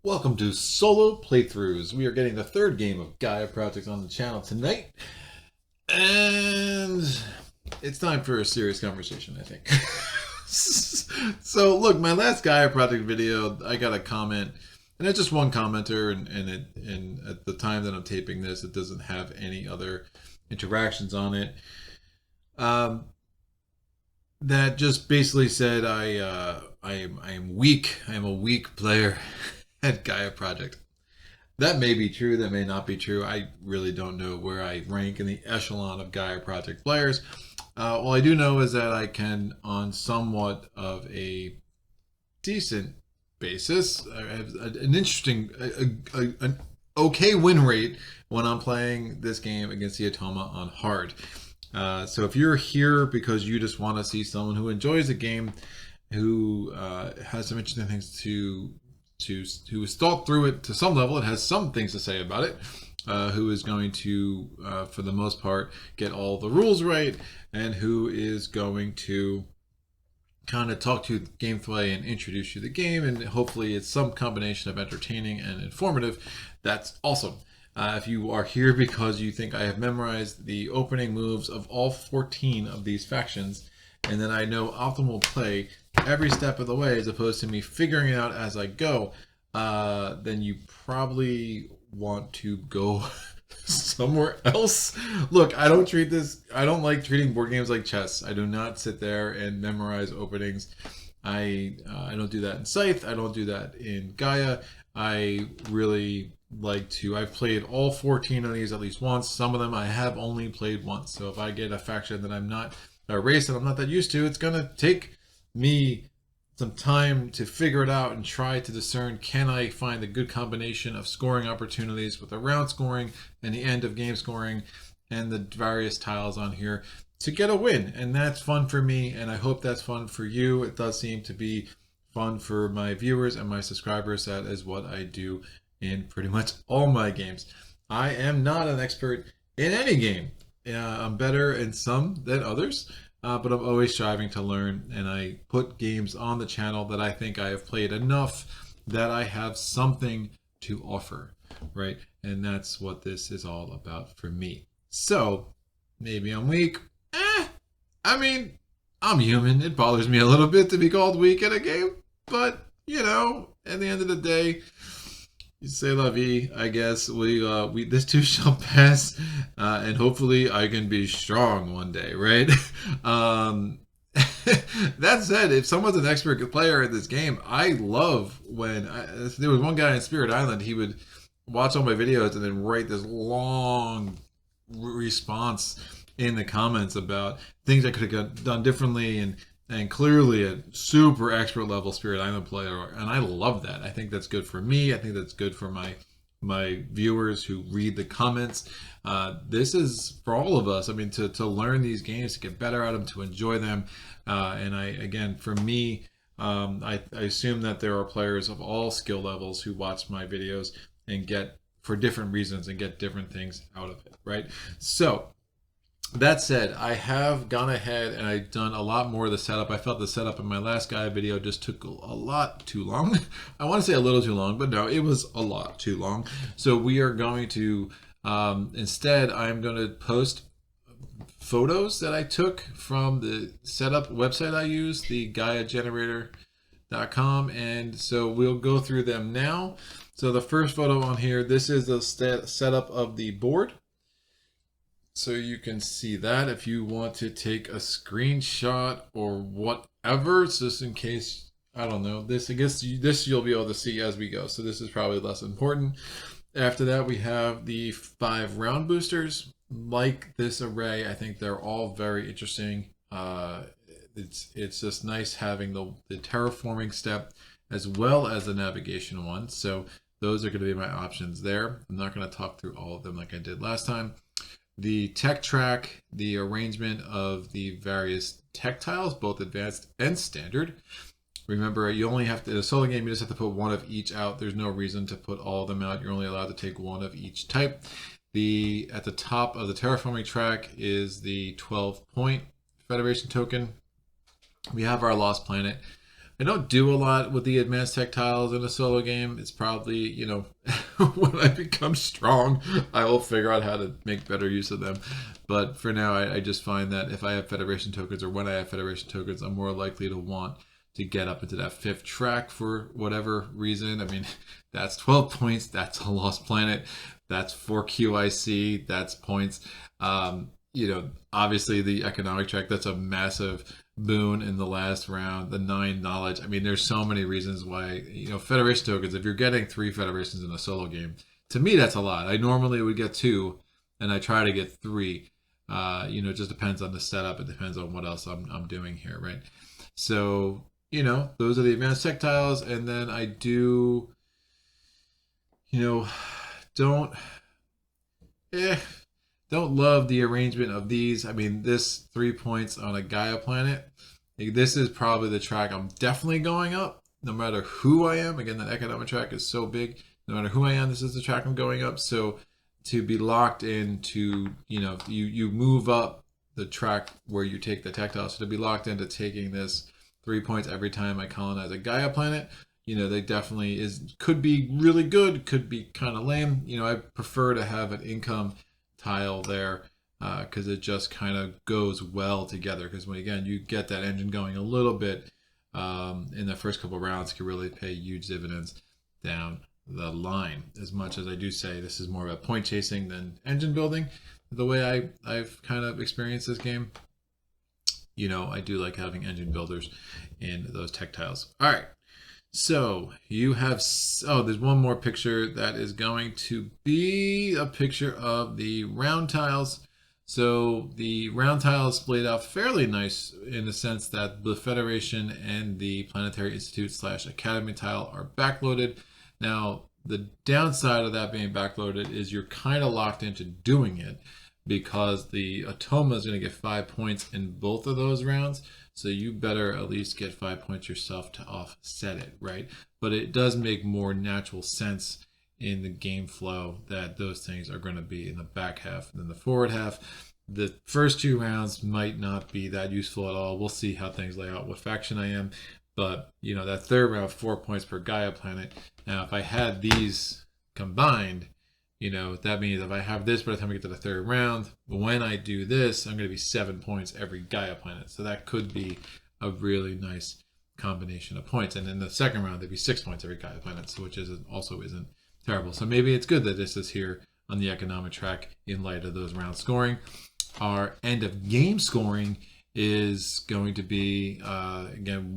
Welcome to Solo Playthroughs. We are getting the third game of Gaia Project on the channel tonight. And it's time for a serious conversation, I think. So look, my last Gaia Project video, I got a comment, and it's just one commenter, and at the time that I'm taping this, it doesn't have any other interactions on it. That just basically said I am weak. I am a weak player at Gaia Project. That may be true, that may not be true. I really don't know where I rank in the echelon of Gaia Project players. All I do know is that I can, on somewhat of a decent basis, have an interesting, an okay win rate when I'm playing this game against the Atoma on hard. So if you're here because you just want to see someone who enjoys the game, who has some interesting things who has thought through it to some level and has some things to say about it, who is going to, for the most part, get all the rules right, and who is going to kind of talk to you the gameplay and introduce you to the game, and hopefully it's some combination of entertaining and informative, that's awesome. If you are here because you think I have memorized the opening moves of all 14 of these factions, and then I know optimal play every step of the way as opposed to me figuring it out as I go, then you probably want to go somewhere else. Look, I don't like treating board games like chess. I do not sit there and memorize openings. I don't do that in Scythe. I don't do that in Gaia. I really like to, I've played all 14 of these at least once. Some of them I have only played once. So if I get a faction that I'm not, a race that I'm not that used to, it's going to take me some time to figure it out and try to discern, can I find a good combination of scoring opportunities with the round scoring and the end of game scoring and the various tiles on here to get a win. And that's fun for me, and I hope that's fun for you. It does seem to be fun for my viewers and my subscribers. That is what I do in pretty much all my games. I am not an expert in any game. I'm better in some than others, but I'm always striving to learn, and I put games on the channel that I think I have played enough that I have something to offer, right? And that's what this is all about for me. So, maybe I'm weak. I mean, I'm human. It bothers me a little bit to be called weak at a game, but, you know, at the end of the day, c'est la vie, I guess. We this too shall pass, and hopefully I can be strong one day, right? That said, if someone's an expert player in this game, I love when there was one guy in Spirit Island. He would watch all my videos and then write this long response in the comments about things I could have done differently, and clearly a super expert level Spirit Island player, and I love that. I think that's good for me. I think that's good for my viewers who read the comments. This is for all of us. I mean, to learn these games, to get better at them, to enjoy them. And for me, I assume that there are players of all skill levels who watch my videos and get, for different reasons, and get different things out of it, right? So, that said, I have gone ahead and I've done a lot more of the setup. I felt the setup in my last Gaia video just took a lot too long. I want to say a little too long, but no, it was a lot too long. So we are going to, instead, I'm going to post photos that I took from the setup website I use, the GaiaGenerator.com. And so we'll go through them now. So the first photo on here, this is the setup of the board. So you can see that if you want to take a screenshot or whatever, just in case, I don't know, I guess this you'll be able to see as we go. So this is probably less important. After that, we have the 5 round boosters. Like this array, I think they're all very interesting. It's just nice having the terraforming step as well as the navigation one. So those are going to be my options there. I'm not going to talk through all of them like I did last time. The tech track, the arrangement of the various tech tiles, both advanced and standard. Remember, you only have to, in a solo game, you just have to put one of each out. There's no reason to put all of them out. You're only allowed to take one of each type. At the top of the terraforming track is the 12-point Federation token. We have our Lost Planet. I don't do a lot with the advanced tech tiles in a solo game. It's probably, you know, when I become strong, I will figure out how to make better use of them. But for now, I just find that if I have Federation tokens, or when I have Federation tokens, I'm more likely to want to get up into that 5th track for whatever reason. I mean, that's 12 points. That's a lost planet. That's 4 QIC. That's points. You know, obviously the economic track, that's a massive boon in the last round. The 9 knowledge. I mean, there's so many reasons why, you know, Federation tokens, if you're getting 3 Federations in a solo game, to me, that's a lot. I normally would get 2, and I try to get 3. You know, it just depends on the setup. It depends on what else I'm doing here, right? So, you know, those are the advanced tech tiles. And then I do, you know, don't love the arrangement of these. I mean, this 3 points on a Gaia planet, this is probably the track I'm definitely going up, no matter who I am. Again, that economic track is so big. No matter who I am, this is the track I'm going up. So to be locked into, you know, you move up the track where you take the tactile. So to be locked into taking this 3 points every time I colonize a Gaia planet, you know, they definitely could be really good, could be kind of lame. You know, I prefer to have an income tile there because it just kind of goes well together. Because when, again, you get that engine going a little bit in the first couple of rounds, can really pay huge dividends down the line. As much as I do say this is more about point chasing than engine building, the way I've kind of experienced this game, you know, I do like having engine builders in those tech tiles. All right. So you have, oh, there's one more picture that is going to be a picture of the round tiles. So the round tiles splayed out fairly nice in the sense that the Federation and the Planetary Institute / Academy tile are backloaded. Now, the downside of that being backloaded is you're kind of locked into doing it because the Atoma is going to get 5 points in both of those rounds. So you better at least get 5 points yourself to offset it, right? But it does make more natural sense in the game flow that those things are going to be in the back half than the forward half. The first 2 rounds might not be that useful at all. We'll see how things lay out, what faction I am. But, you know, that third round, 4 points per Gaia planet. Now, if I had these combined, you know, that means if I have this by the time I get to the third round, when I do this, I'm going to be 7 points every Gaia planet. So that could be a really nice combination of points. And in the second round, there'd be 6 points every Gaia planet, which also isn't terrible. So maybe it's good that this is here on the economic track in light of those round scoring. Our end of game scoring is going to be, again,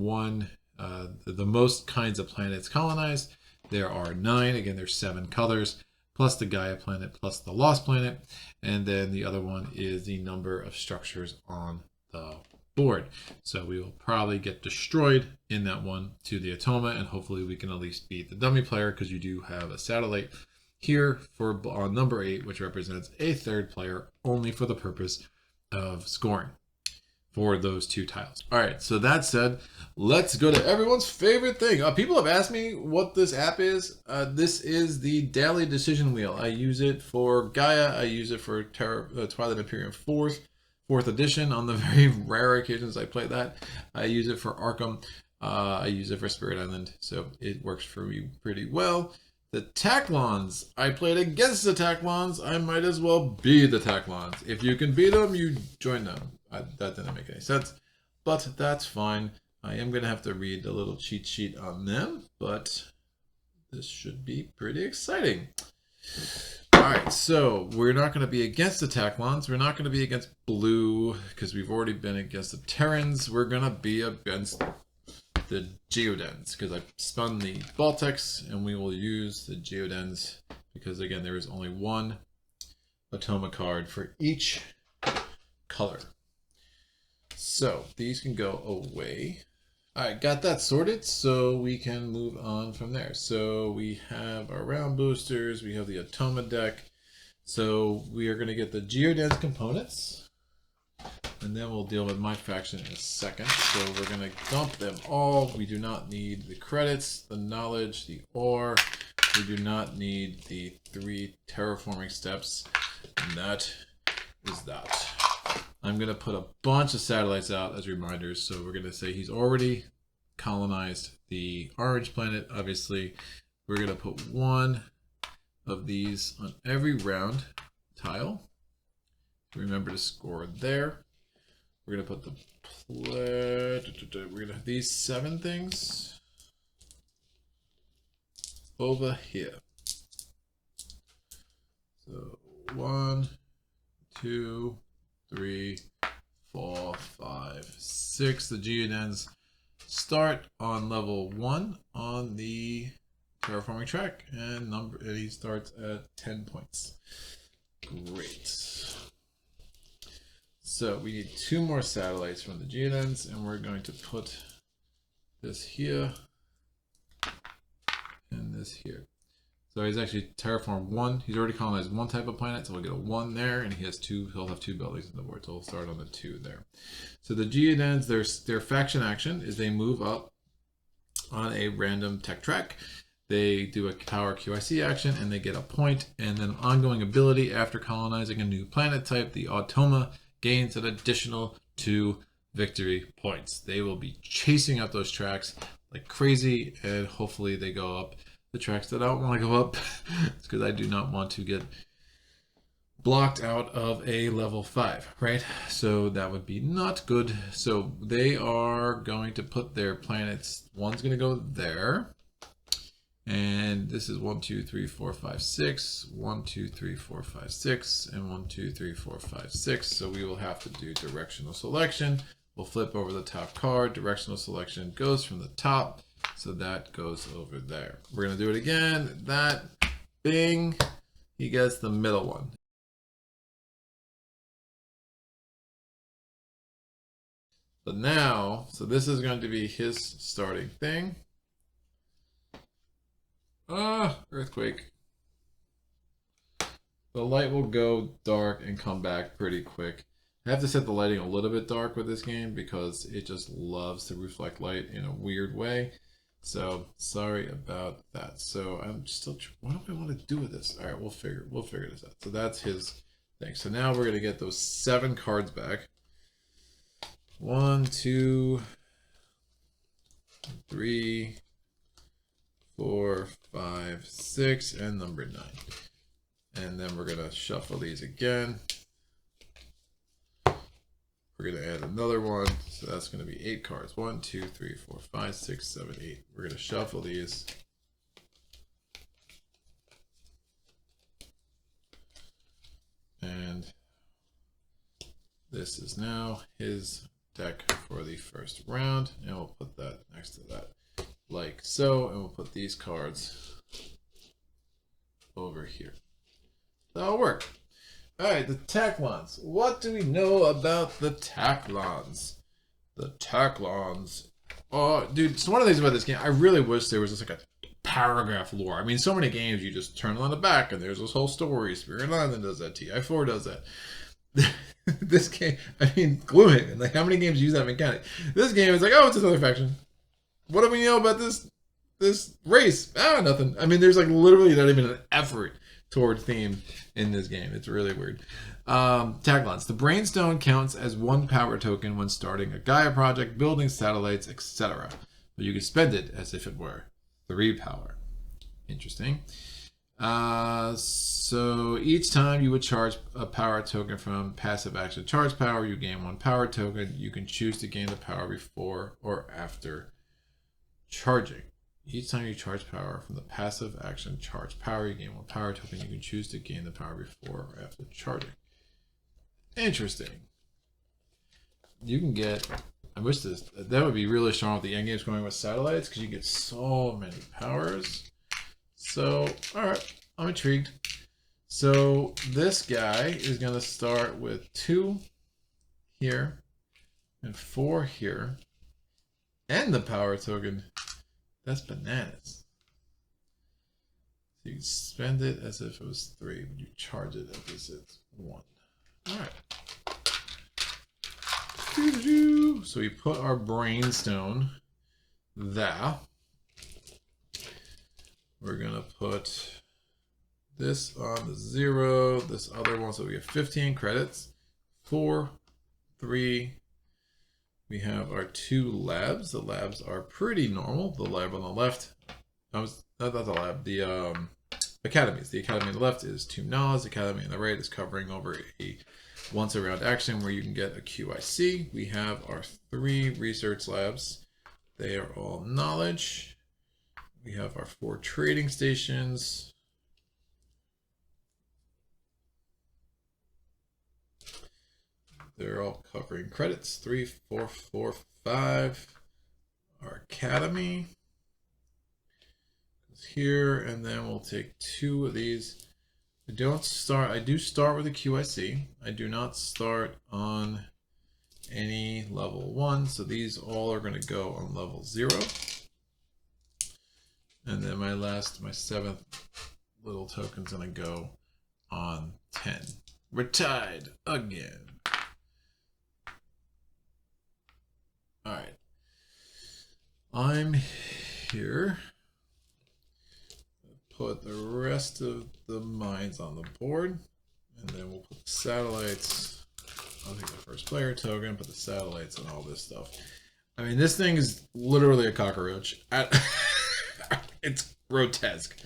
the most kinds of planets colonized. There are 9. Again, there's 7 colors, plus the Gaia planet, plus the Lost planet. And then the other one is the number of structures on the board. So we will probably get destroyed in that one to the Atoma, and hopefully we can at least beat the dummy player because you do have a satellite here for on number 8, which represents a third player only for the purpose of scoring for those 2 tiles. All right, so that said, let's go to everyone's favorite thing. People have asked me what this app is. This is the daily decision wheel. I use it for Gaia. I use it for Twilight Imperium 4th edition on the very rare occasions I play that. I use it for Arkham. I use it for Spirit Island, so it works for me pretty well. The Taklons. I played against the Taklons. I might as well be the Taklons. If you can beat them, you join them. That didn't make any sense, but that's fine. I am going to have to read a little cheat sheet on them, but this should be pretty exciting. All right, so we're not going to be against the Taklons. We're not going to be against blue because we've already been against the Terrans. We're going to be against the Geodens because I spun the Baltics, and we will use the Geodens because, again, there is only one Atoma card for each color. So these can go away. All right, got that sorted, so we can move on from there. So we have our round boosters, we have the Atoma deck. So we are going to get the Geodens components, and then we'll deal with my faction in a second. So we're going to dump them all. We do not need the credits, the knowledge, the ore. We do not need the 3 terraforming steps, and that is that. I'm going to put a bunch of satellites out as reminders. So we're going to say he's already colonized the orange planet. Obviously, we're going to put one of these on every round tile. Remember to score there. We're going to put the we're going to have these 7 things over here. So 1, 2, 3, 4, 5, 6. The Geodens start on level 1 on the terraforming track, and he starts at 10 points. Great. So we need 2 more satellites from the Geodens, and we're going to put this here and this here. So he's actually terraformed 1. He's already colonized 1 type of planet, so we'll get a 1 there, and he has 2. He'll have 2 buildings on the board, so we'll start on the 2 there. So the Geodens, their faction action is they move up on a random tech track. They do a power QIC action, and they get a point, and then ongoing ability after colonizing a new planet type. The Atoma gains an additional 2 victory points. They will be chasing up those tracks like crazy, and hopefully they go up the tracks that I don't want to go up. It's because I do not want to get blocked out of a level 5, right? So that would be not good. So they are going to put their planets, one's going to go there. And this is 1, 2, 3, 4, 5, 6, 1, 2, 3, 4, 5, 6, and 1, 2, 3, 4, 5, 6. So we will have to do directional selection. We'll flip over the top card. Directional selection goes from the top. So that goes over there. We're going to do it again. That, bing, he gets the middle one. But now, so this is going to be his starting thing. Earthquake. The light will go dark and come back pretty quick. I have to set the lighting a little bit dark with this game because it just loves to reflect light in a weird way. So sorry about that. So I'm still, what do I want to do with this? All right, we'll figure this out. So that's his thing. So now we're gonna get those 7 cards back. 1, 2, 3, 4, 5, 6, and number 9. And then we're gonna shuffle these again. We're going to add another one, so that's going to be 8 cards. 1, 2, 3, 4, 5, 6, 7, 8. We're going to shuffle these. And this is now his deck for the first round. And we'll put that next to that like so. And we'll put these cards over here. That'll work. All right, the Taklons. What do we know about the Taklons? The Taklons. Oh, dude, so one of the things about this game, I really wish there was just like a paragraph lore. I mean, so many games you just turn on the back and there's this whole story. Spirit Island does that. TI4 does that. This game, I mean, Gloomhaven. Like, how many games use that mechanic? This game is like, oh, it's another faction. What do we know about this race? Ah, nothing. I mean, there's like literally not even an effort toward theme in this game. It's really weird. Taklons. The Brainstone counts as 1 power token when starting a Gaia project, building satellites, etc. But you can spend it as if it were 3 power. Interesting. So each time you would charge a power token from passive action charge power, you gain 1 power token. You can choose to gain the power before or after charging. Each time you charge power from the passive action charge power, you gain 1 power token. You can choose to gain the power before or after charging. Interesting. You can get, I wish that would be really strong with the end games going with satellites, because you get so many powers. So, all right, I'm intrigued. So this guy is going to start with 2 here and 4 here, and the power token. That's bananas. So you spend it as if it was 3, but you charge it as if it's 1. All right. So we put our Brainstone there. We're gonna put this on the 0, this other one, so we have 15 credits. 4, 3. we have our two labs. The labs are pretty normal. The lab on the left, not the lab, the academies. The academy on the left is 2 knowledge. The academy on the right is covering over a once around action where you can get a QIC. We have our 3 research labs. They are all knowledge. We have our 4 trading stations. They're all covering credits. 3, 4, 4, 5. Our academy is here, and then we'll take 2 of these. I do start with a QIC. I do not start on any level 1, so these all are going to go on level 0. And then my 7th little token's going to go on 10. We're tied again. All right, I'm here. Put the rest of the mines on the board, and then we'll put the satellites. I'll take the first player token, put the satellites and all this stuff. I mean, this thing is literally a cockroach. It's grotesque.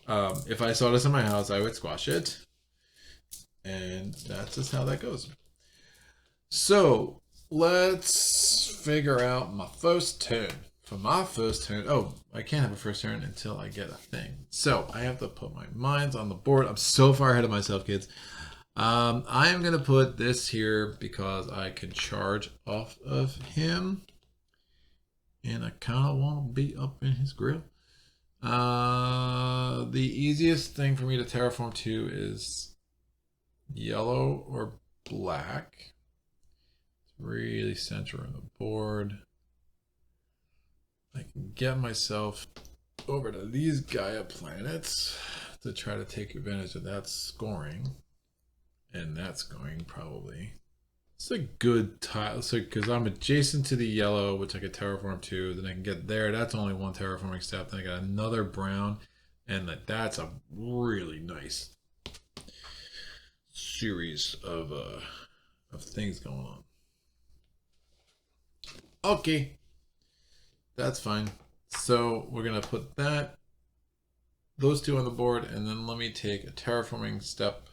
If I saw this in my house, I would squash it. And that's just how that goes. So let's figure out my first turn. For my first turn, oh, I can't have a first turn until I get a thing. So I have to put my mines on the board. I'm so far ahead of myself, kids. I am going to put this here because I can charge off of him. And I kind of want to be up in his grill. The easiest thing for me to terraform to is yellow or black. Really center on the board. I can get myself over to these Gaia planets to try to take advantage of that scoring. And that's going probably. It's a good tile. So because I'm adjacent to the yellow, which I could terraform to, then I can get there. That's only 1 terraforming step. Then I got another brown, and that's a really nice series of things going on. Okay, that's fine. So we're gonna put those 2 on the board, and then let me take a terraforming step,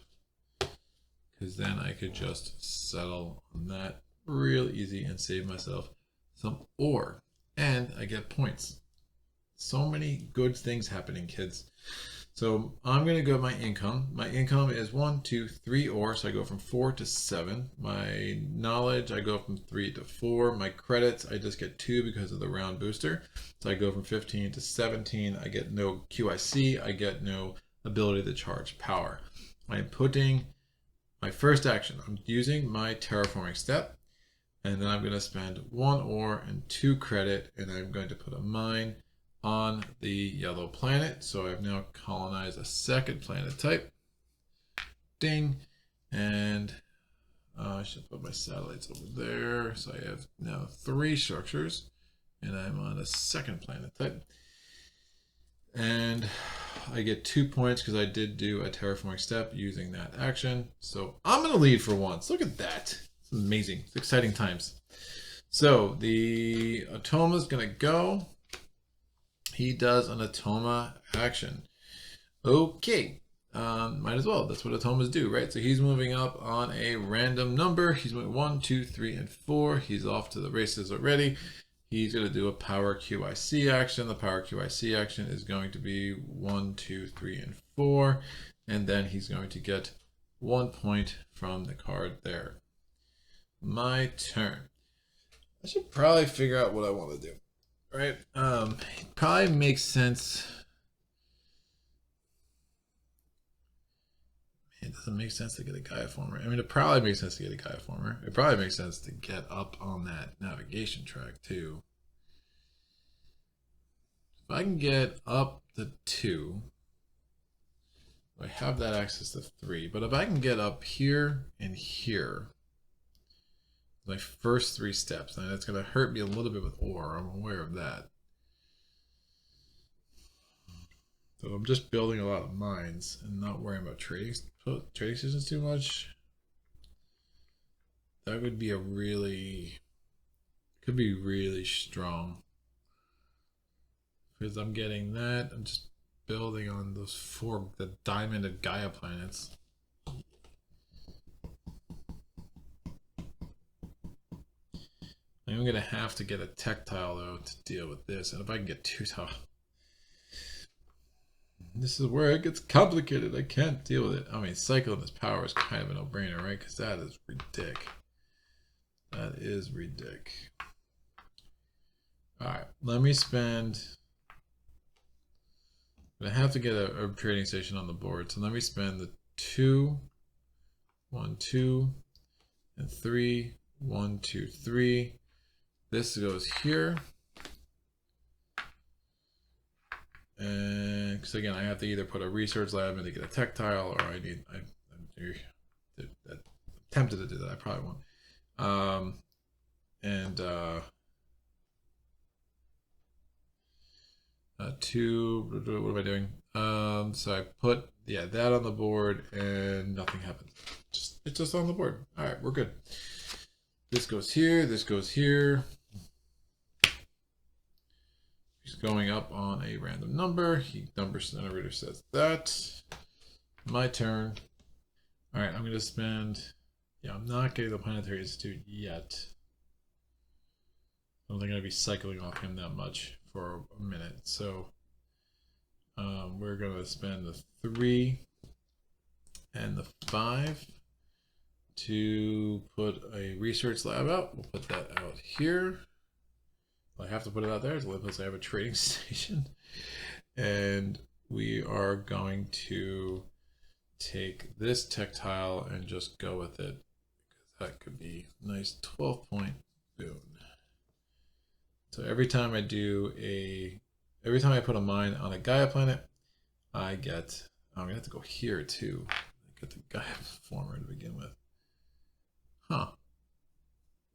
because then I could just settle on that real easy and save myself some ore, and I get points. So many good things happening, kids. So I'm gonna go my income. My income is 1, 2, 3 ore, so I go from 4 to 7. My knowledge, I go from 3 to 4. My credits, I just get 2 because of the round booster. So I go from 15 to 17. I get no QIC. I get no ability to charge power. I'm putting my first action. I'm using my terraforming step, and then I'm going to spend 1 ore and 2 credit, and I'm going to put a mine on the yellow planet. So I've now colonized a second planet type. Ding. And I should put my satellites over there. So I have now 3 structures, and I'm on a second planet type. And I get 2 points because I did do a terraforming step using that action. So I'm going to lead for once. Look at that. It's amazing. It's exciting times. So the Atoma is going to go. He does an Atoma action. Okay. Might as well. That's what Atomas do, right? So he's moving up on a random number. He's moving 1, 2, 3, and 4. He's off to the races already. He's going to do a power QIC action. The power QIC action is going to be 1, 2, 3, and 4. And then he's going to get 1 point from the card there. My turn. I should probably figure out what I want to do. Right? It probably makes sense. It doesn't make sense to get a Gaia former. I mean, it probably makes sense to get a Gaia former. It probably makes sense to get up on that navigation track too. If I can get up to 2, I have that access to 3. But if I can get up here and here, my first 3 steps, and it's going to hurt me a little bit with ore. I'm aware of that. So I'm just building a lot of mines and not worrying about trading systems too much. That would be a really Could be really strong. Because I'm getting that. I'm just building on those the diamonded Gaia planets. I'm going to have to get a tactile, though, to deal with this. And if I can get 2 tiles... This is where it gets complicated. I can't deal with it. I mean, cycling this power is kind of a no-brainer, right? Because that is ridiculous. That is ridiculous. Alright, let me spend... I have to get a trading station on the board. So let me spend the 2, 1, 2, and 3, 1, 2, 3. This goes here. And because again, I have to either put a research lab in to get a tactile, or I'm tempted to do that. I probably won't. What am I doing? So I put that on the board, and nothing happens. It's just on the board. All right, we're good. This goes here. This goes here. He's going up on a random number. Number generator says that. My turn. All right, I'm going to spend. Yeah, I'm not getting the Planetary Institute yet. I don't think I'm going to be cycling off him that much for a minute. So we're going to spend the 3 and the 5 to put a research lab out. We'll put that out here. I have to put it out there. It's the only place I have a trading station. And we are going to take this tactile and just go with it, because that could be a nice 12-point boon. So every time I put a mine on a Gaia planet, I get, I'm gonna have to go here too. Get the Gaia former to begin with. Huh.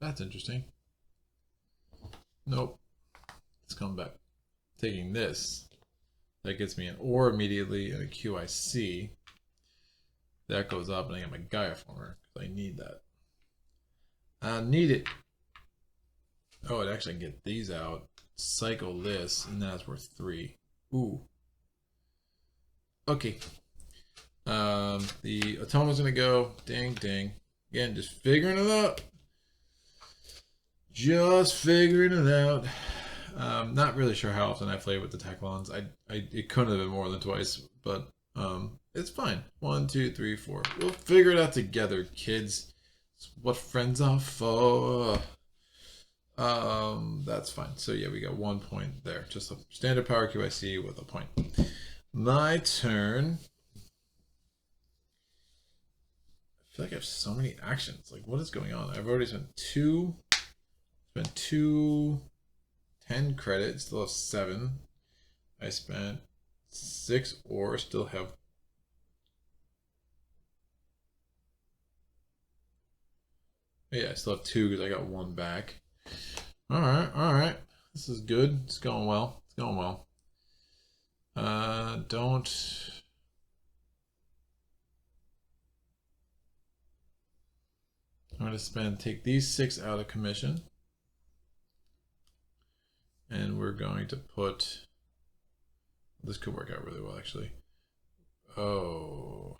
That's interesting. Nope. Let's come back. Taking this. That gets me an ore immediately and a QIC. That goes up and I get my Gaia former, because I need that. I need it. Oh, it actually can get these out. Cycle this, and that's worth 3. Ooh. Okay. The Atoma's gonna go. Ding, ding. Again, just figuring it out. Just figuring it out. Not really sure how often I play with the Taklons. It couldn't have been more than twice, but it's fine. 1, 2, 3, 4. We'll figure it out together, kids. It's what friends are for. That's fine. So yeah, we got 1 point there. Just a standard power QIC with a point. My turn. I feel like I have so many actions. Like, what is going on? I've already spent 2. Spent 2. 10 credits, still have 7. I spent 6 ore, still have. Yeah, I still have 2 because I got 1 back. Alright. This is good. It's going well. It's going well. I'm going to take these 6 out of commission. And we're going to put, this could work out really well actually. Oh.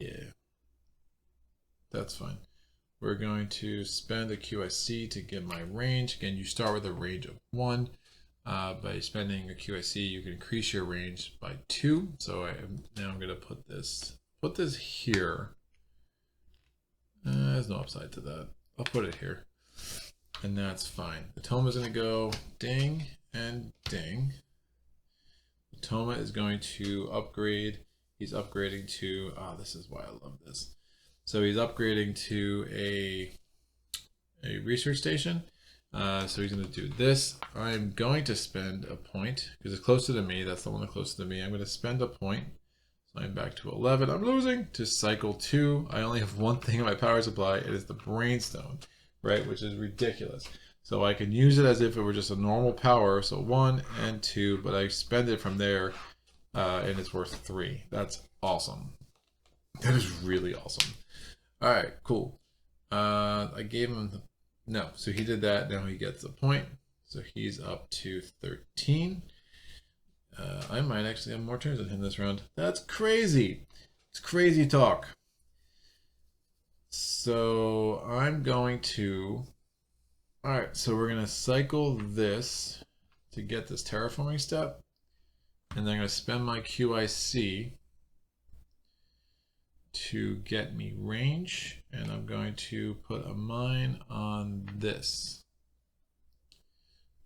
Yeah. That's fine. We're going to spend a QIC to get my range. Again, you start with a range of 1. By spending a QIC, you can increase your range by 2. So now I'm going to put this here. There's no upside to that. I'll put it here. And that's fine. Atoma's going to go ding and ding. Atoma is going to upgrade. He's upgrading to, this is why I love this. So he's upgrading to a research station. So he's going to do this. I'm going to spend a point because it's closer to me. That's the one that's closer to me. I'm going to spend a point. So I'm back to 11. I'm losing to cycle 2. I only have 1 thing in my power supply. It is the Brainstone, right? Which is ridiculous. So I can use it as if it were just a normal power. So 1 and 2, but I spend it from there and it's worth 3. That's awesome. That is really awesome. All right, cool. I gave him the, no, so he did that. Now he gets a point. So he's up to 13. I might actually have more turns than him this round. That's crazy. It's crazy talk. So I'm going to. All right, so we're going to cycle this to get this terraforming step. And then I'm going to spend my QIC to get me range. And I'm going to put a mine on this,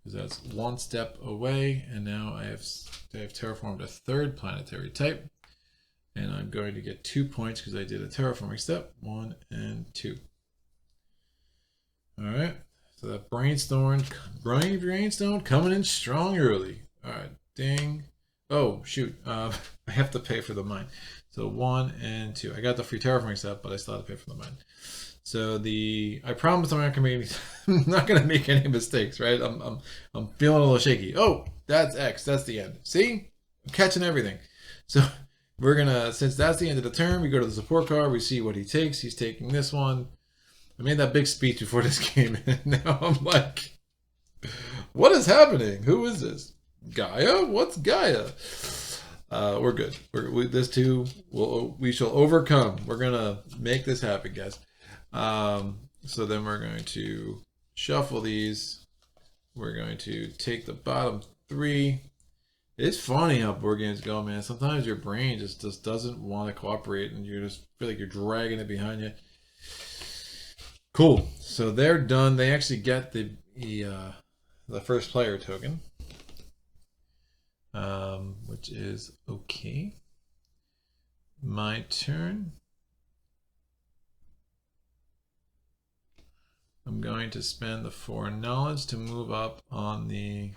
because that's one step away. And now I have terraformed a third planetary type. And I'm going to get 2 points because I did a terraforming step. 1 and 2. All right. So that Brainstone coming in strong early. All right. Ding. Oh, shoot. I have to pay for the mine. So 1 and 2. I got the free terraforming step, but I still have to pay for the mine. So I promise I'm not gonna make any mistakes, right? I'm feeling a little shaky. Oh, that's X. That's the end. See, I'm catching everything. So we're gonna, since that's the end of the turn, we go to the support card. We see what he takes. He's taking this one. I made that big speech before this game, and now I'm like, what is happening? Who is this? Gaia? What's Gaia? We're good. This too. We shall overcome. We're gonna make this happen, guys. So then we're going to shuffle these. We're going to take the bottom 3. It's funny how board games go, man. Sometimes your brain just doesn't want to cooperate, and you just feel like you're dragging it behind you. Cool. So they're done. They actually get the first player token, which is okay. My turn. I'm going to spend the 4 knowledge to move up on the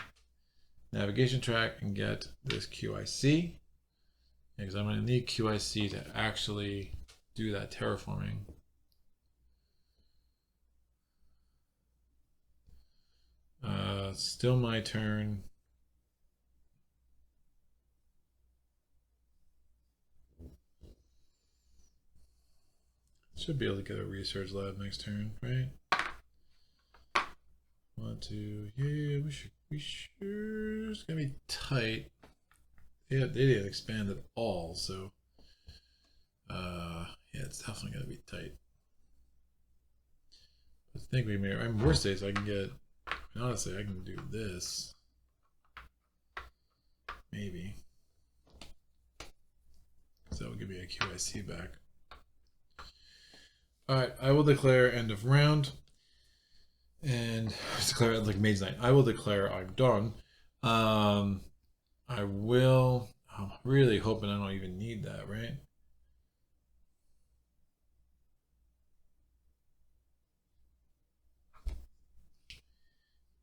navigation track and get this QIC, because I'm going to need QIC to actually do that terraforming. Still my turn. Should be able to get a research lab next turn, right? 1, 2, yeah, we sure. It's gonna be tight. Yeah, they didn't expand at all, so yeah, it's definitely gonna be tight. I think we may. I'm worst case I can get. Honestly, I can do this. Maybe. So that will give me a QIC back. Alright, I will declare end of round. And declare it like Mage Knight. I will declare I'm done. I will. I'm really hoping I don't even need that, right?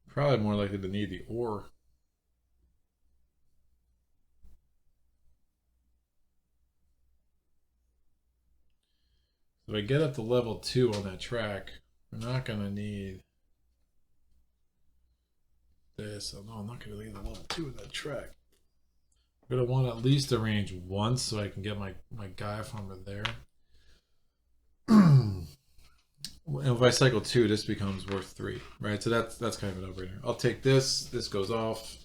Probably more likely to need the ore. If I get up to level 2 on that track, we're not going to need this. Oh, no, I'm not going to leave the level 2 in that track. I'm going to want at least a range once so I can get my Gaia farmer there. And if I cycle 2, this becomes worth 3, right? So that's kind of an no-brainer. I'll take this. This goes off.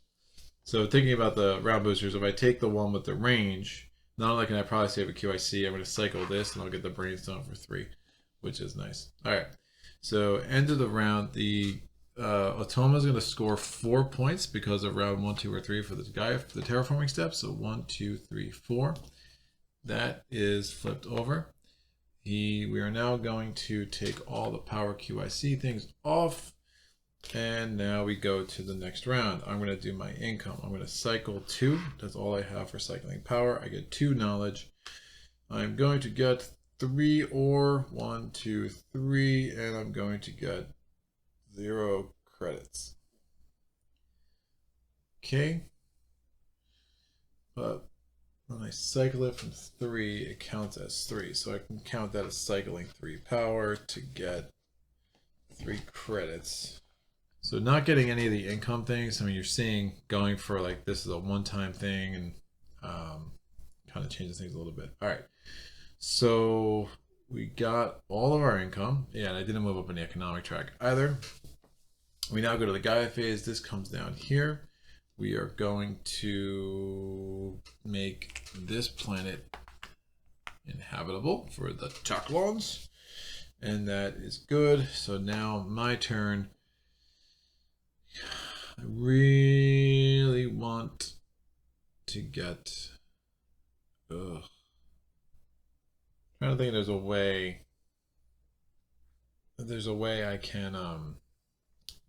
So thinking about the round boosters, if I take the one with the range, not only can I probably save a QIC, I'm going to cycle this and I'll get the Brainstone for 3, which is nice. All right. So end of the round, the Atoma is going to score 4 points because of round 1, 2, or 3 for this guy for the terraforming step. So 1, 2, 3, 4. That is flipped over. We are now going to take all the power QIC things off. And now we go to the next round. I'm going to do my income. I'm going to cycle 2. That's all I have for cycling power. I get 2 knowledge. I'm going to get 3 ore. 1, 2, 3. And I'm going to get 0 credits. Okay. But when I cycle it from 3, it counts as 3. So I can count that as cycling 3 power to get 3 credits. So not getting any of the income things. I mean, you're seeing going for like this is a one-time thing, and kind of changes things a little bit. All right. So we got all of our income. Yeah, and I didn't move up in the economic track either. We now go to the Gaia phase. This comes down here. We are going to make this planet inhabitable for the Taklons. And that is good. So now my turn. I really want to get... Ugh. I'm trying to think there's a way... There's a way I can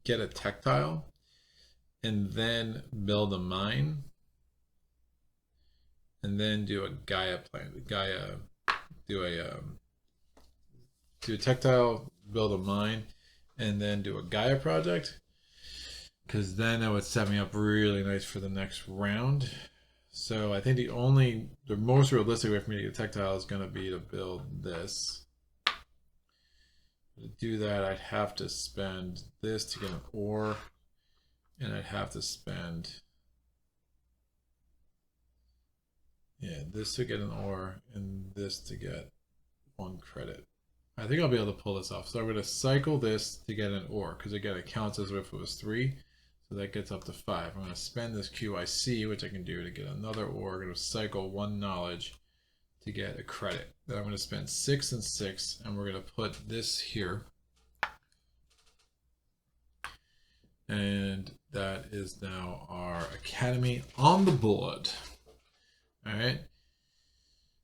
get a tactile and then build a mine and then do a Gaia planet. Do a tactile, build a mine, and then do a Gaia project, because then that would set me up really nice for the next round. So I think the most realistic way for me to get a tactile is going to be to build this. To do that, I'd have to spend this to get an ore, and I'd have to spend this to get an ore, and this to get 1 credit. I think I'll be able to pull this off. So I'm going to cycle this to get an ore, because again, it counts as if it was 3. So that gets up to 5. I'm going to spend this QIC, which I can do to get another ore. I'm going to cycle 1 knowledge to get a credit. Then I'm going to spend 6 and 6, and we're going to put this here. And that is now our academy on the board. All right.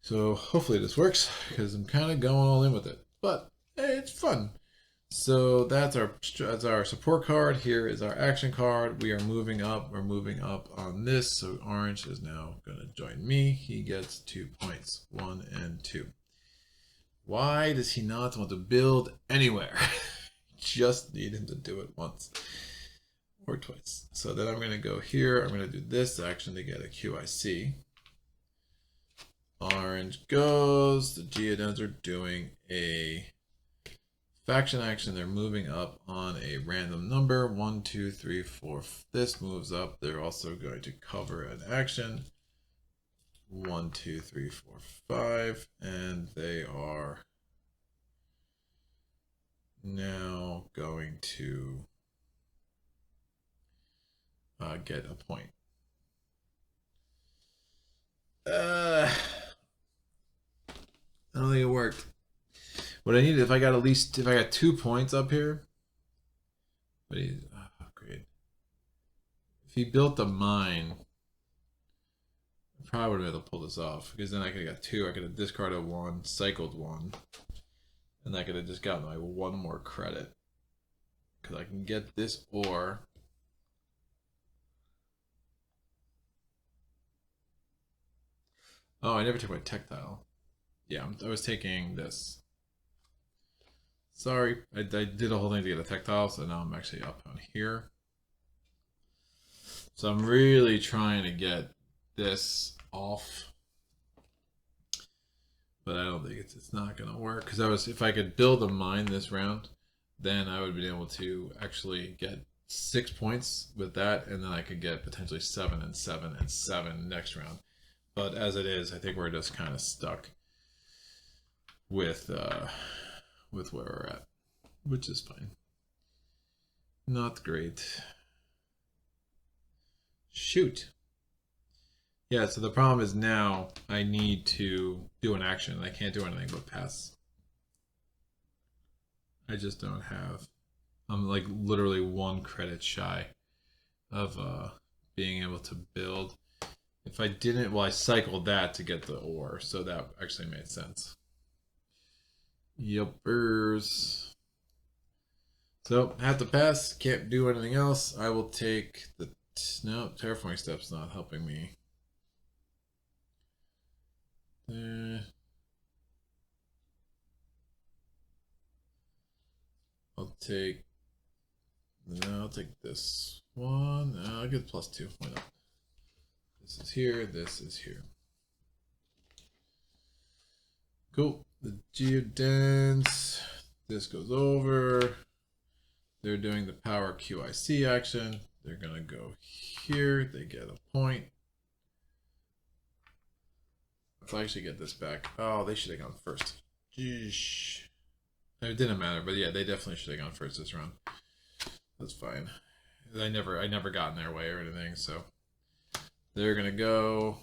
So hopefully this works, because I'm kind of going all in with it. But hey, it's fun. So that's our support card. Here is our action card. We are moving up. We're moving up on this. So orange is now going to join me. He gets 2 points, 1 and 2. Why does he not want to build anywhere? Just need him to do it once or twice. So then I'm going to go here. I'm going to do this action to get a QIC. Orange goes. The Geodens are doing a faction action. They're moving up on a random number. 1, 2, 3, 4. This moves up. They're also going to cover an action. 1, 2, 3, 4, 5. And they are now going to get a point. I don't think it worked. What I needed, if I got 2 points up here, but great. If he built a mine, I probably would have been able to pull this off, because then I could have got 2. I could have discarded 1, cycled 1, and I could have just gotten my 1 more credit, because I can get this ore. Oh, I never took my tactile. Yeah, I was taking this. Sorry, I did a whole thing to get a tactile, so now I'm actually up on here. So I'm really trying to get this off, but I don't think it's not gonna work, because if I could build a mine this round, then I would have been able to actually get 6 points with that, and then I could get potentially 7 and 7 and 7 next round. But as it is, I think we're just kind of stuck with where we're at, which is fine. Not great. Shoot. Yeah, so the problem is now I need to do an action. I can't do anything but pass. I just don't have. I'm like literally 1 credit shy of being able to build. If I didn't, well, I cycled that to get the ore, so that actually made sense. Yuppers. So, have to pass, can't do anything else. I will take the... No, terraforming step's not helping me. I'll take... No, I'll take this one. I'll get +2, why not? This is here, this is here. Cool. The Geodens. This goes over. They're doing the power QIC action. They're going to go here. They get a point. If I actually get this back. Oh, they should have gone first. Jeesh. It didn't matter, but yeah, they definitely should have gone first this round. That's fine. I never got in their way or anything, so they're gonna go.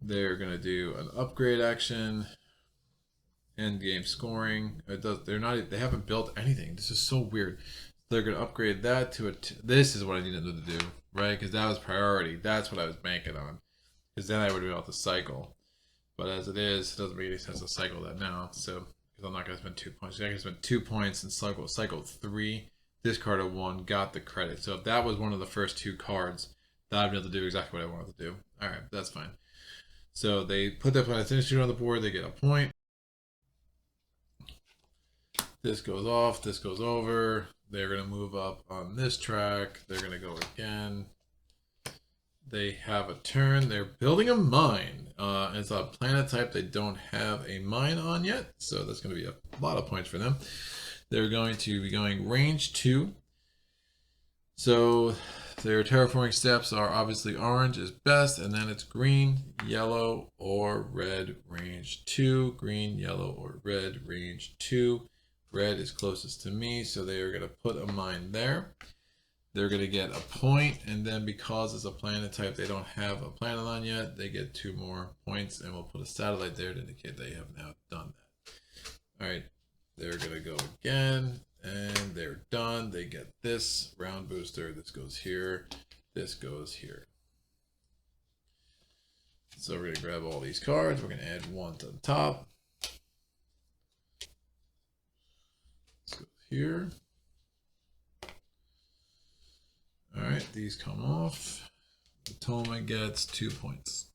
They're gonna do an upgrade action. End game scoring. It does. They're not. They haven't built anything. This is so weird. They're gonna upgrade that to a. This is what I needed them to do, right? Because that was priority. That's what I was banking on. Because then I would be able to cycle. But as it is, it doesn't make any sense to cycle that now. So because I'm not gonna spend 2 points. I'm gonna spend 2 points and cycle 3. Discarded 1, got the credit. So if that was one of the first 2 cards, that I'd be able to do exactly what I wanted to do. All right, that's fine. So they put their Planetary Institute on the board. They get a point. This goes off. This goes over. They're gonna move up on this track. They're gonna go again. They have a turn. They're building a mine. It's a planet type they don't have a mine on yet, so that's going to be a lot of points for them. They're going to be going range 2. So their terraforming steps are obviously orange is best, and then it's green, yellow, or red range 2. Green, yellow, or red range 2. Red is closest to me, so they are going to put a mine there. They're going to get a point, and then because it's a planet type they don't have a planet on yet, they get 2 more points, and we'll put a satellite there to indicate they have now done that. All right, they're going to go again, and they're done. They get this round booster. This goes here. This goes here. So we're going to grab all these cards. We're going to add 1 to the top. This goes here. All right, these come off. Atoma gets 2 points.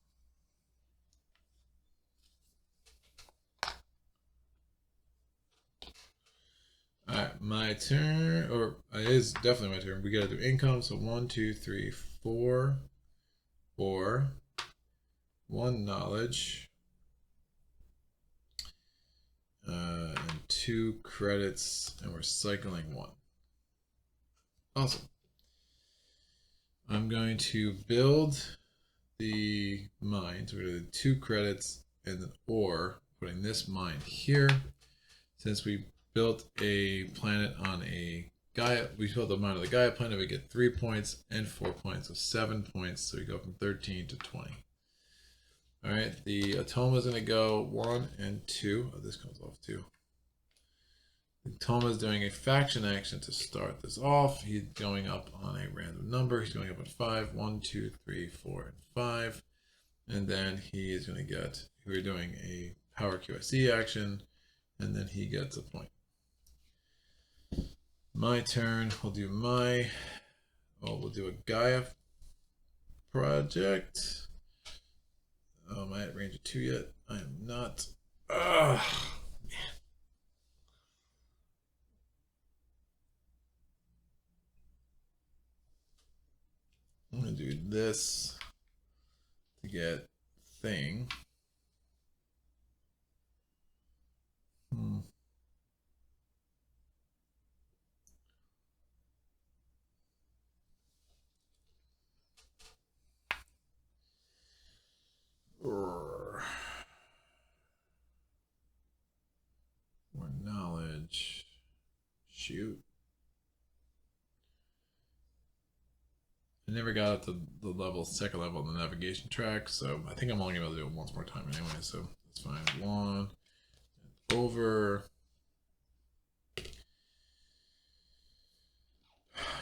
All right, my turn, or it is definitely my turn. We got to do income. So 1, 2, 3, 4, 4, 1 knowledge, and 2 credits, and we're cycling 1. Awesome. I'm going to build the mine. So we're going to do 2 credits and an ore, putting this mine here. Since we built a planet on a Gaia, we built a mine on the Gaia planet, we get 3 points and 4 points, so 7 points. So we go from 13 to 20. All right, the Atoma is going to go 1 and 2. Oh, this comes off too. Atoma is doing a faction action to start this off. He's going up on a random number. He's going up at 5. 1, 2, 3, 4, and 5. And then he is going to get, we're doing a power QSC action, and then he gets a point. My turn. We'll do we'll do a Gaia project. Am I at range of 2 yet? I am not. Man. I'm going to do this to get thing. More knowledge. Shoot. I never got up to the level, second level on the navigation track, so I think I'm only going to do it once more time anyway, so that's fine. 1, over.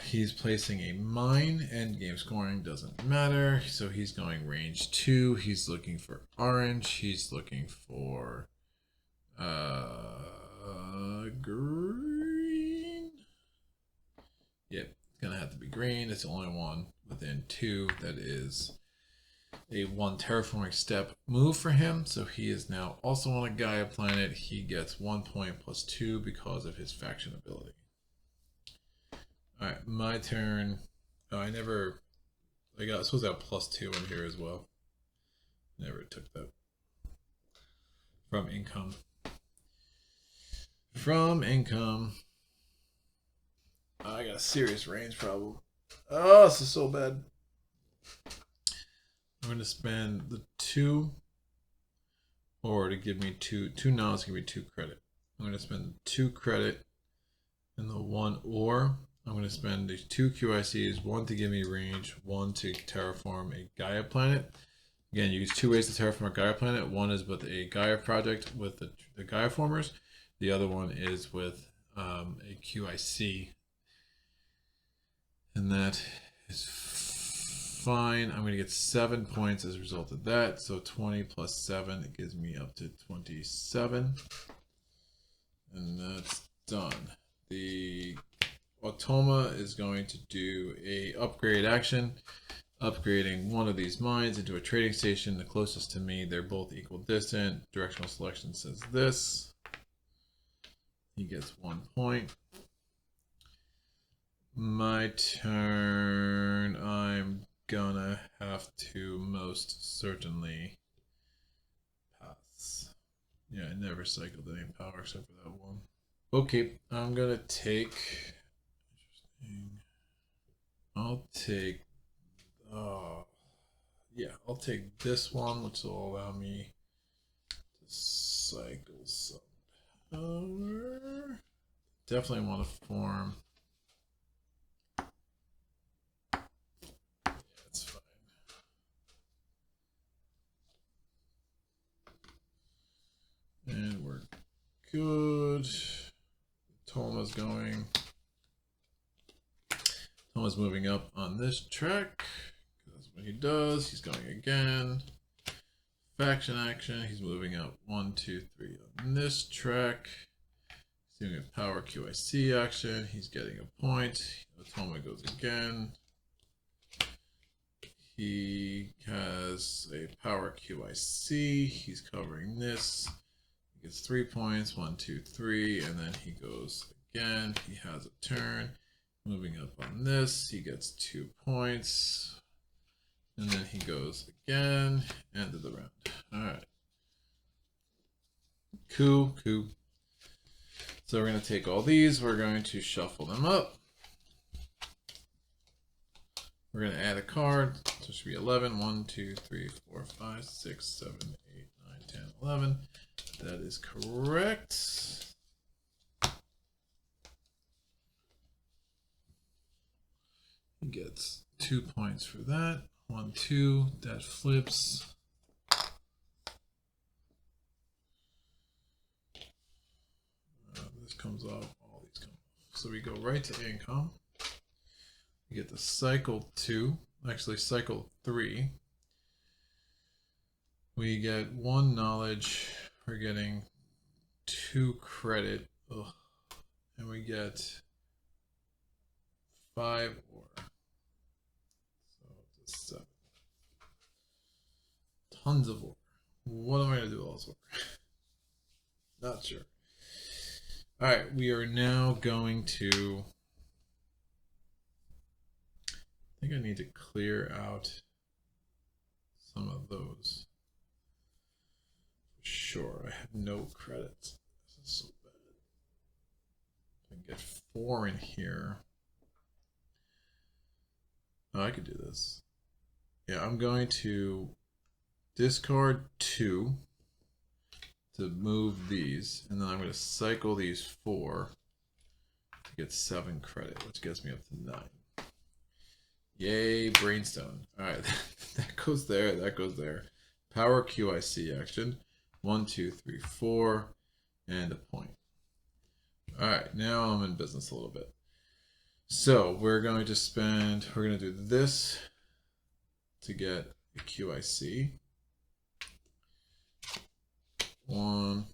He's placing a mine, end game scoring doesn't matter, so he's going range 2. He's looking for orange. He's looking for green. Yep, it's gonna have to be green. It's the only one within 2 that is a 1 terraforming step move for him, so he is now also on a Gaia planet. He gets 1 point plus 2 because of his faction ability. All right, my turn. Oh, I got supposed to have +2 in here as well. Never took that. From income. I got a serious range problem. Oh, this is so bad. I'm going to spend the 2 or to give me two knowledge, give me 2 credit. I'm going to spend 2 credit in the 1 ore. I'm going to spend these 2 QICs, 1 to give me range, 1 to terraform a Gaia planet. Again, you use 2 ways to terraform a Gaia planet. One is with a Gaia project with the Gaia formers. The other one is with a QIC. And that is fine. I'm going to get 7 points as a result of that. So 20 plus 7, it gives me up to 27. And that's done. The Atoma is going to do a upgrade action, upgrading one of these mines into a trading station. The closest to me, they're both equal distant. Directional selection says this. He gets 1 point. My turn. I'm gonna have to most certainly pass. Yeah, I never cycled any power except for that one. Okay, I'm gonna take. Interesting. I'll take. Yeah, I'll take this one, which will allow me to cycle some power. Definitely want to form. Yeah, it's fine. And we're good. Toma's going. Toma's moving up on this track. That's what he does. He's going again. Faction action. He's moving up 1, 2, 3 on this track. He's doing a power QIC action. He's getting a point. Atoma goes again. He has a power QIC. He's covering this. He gets 3 points. 1, 2, 3, and then he goes again. He has a turn. Moving up on this, he gets 2 points. And then he goes again. End of the round. All right. Cool. So we're going to take all these. We're going to shuffle them up. We're going to add a card. So it should be 11. 1, 2, 3, 4, 5, 6, 7, 8, 9, 10, 11. That is correct. He gets 2 points for that. 1, 2. That flips. This comes off. All these come off. So we go right to income. We get the cycle 2. Actually, cycle 3. We get 1 knowledge. We're getting 2 credit. Ugh. And we get 5 ore. So it's 7. Tons of ore. What am I going to do with all this ore? Not sure. All right, we are now going to. I think I need to clear out some of those. For sure, I have no credits. This is so bad. I can get 4 in here. Oh, I could do this. Yeah, I'm going to discard 2 to move these, and then I'm going to cycle these 4 to get 7 credit, which gets me up to 9. Yay, Brainstone. All right, that goes there, that goes there. Power QIC action. 1, 2, 3, 4, and a point. All right, now I'm in business a little bit. So we're going to do this to get a QIC. 1,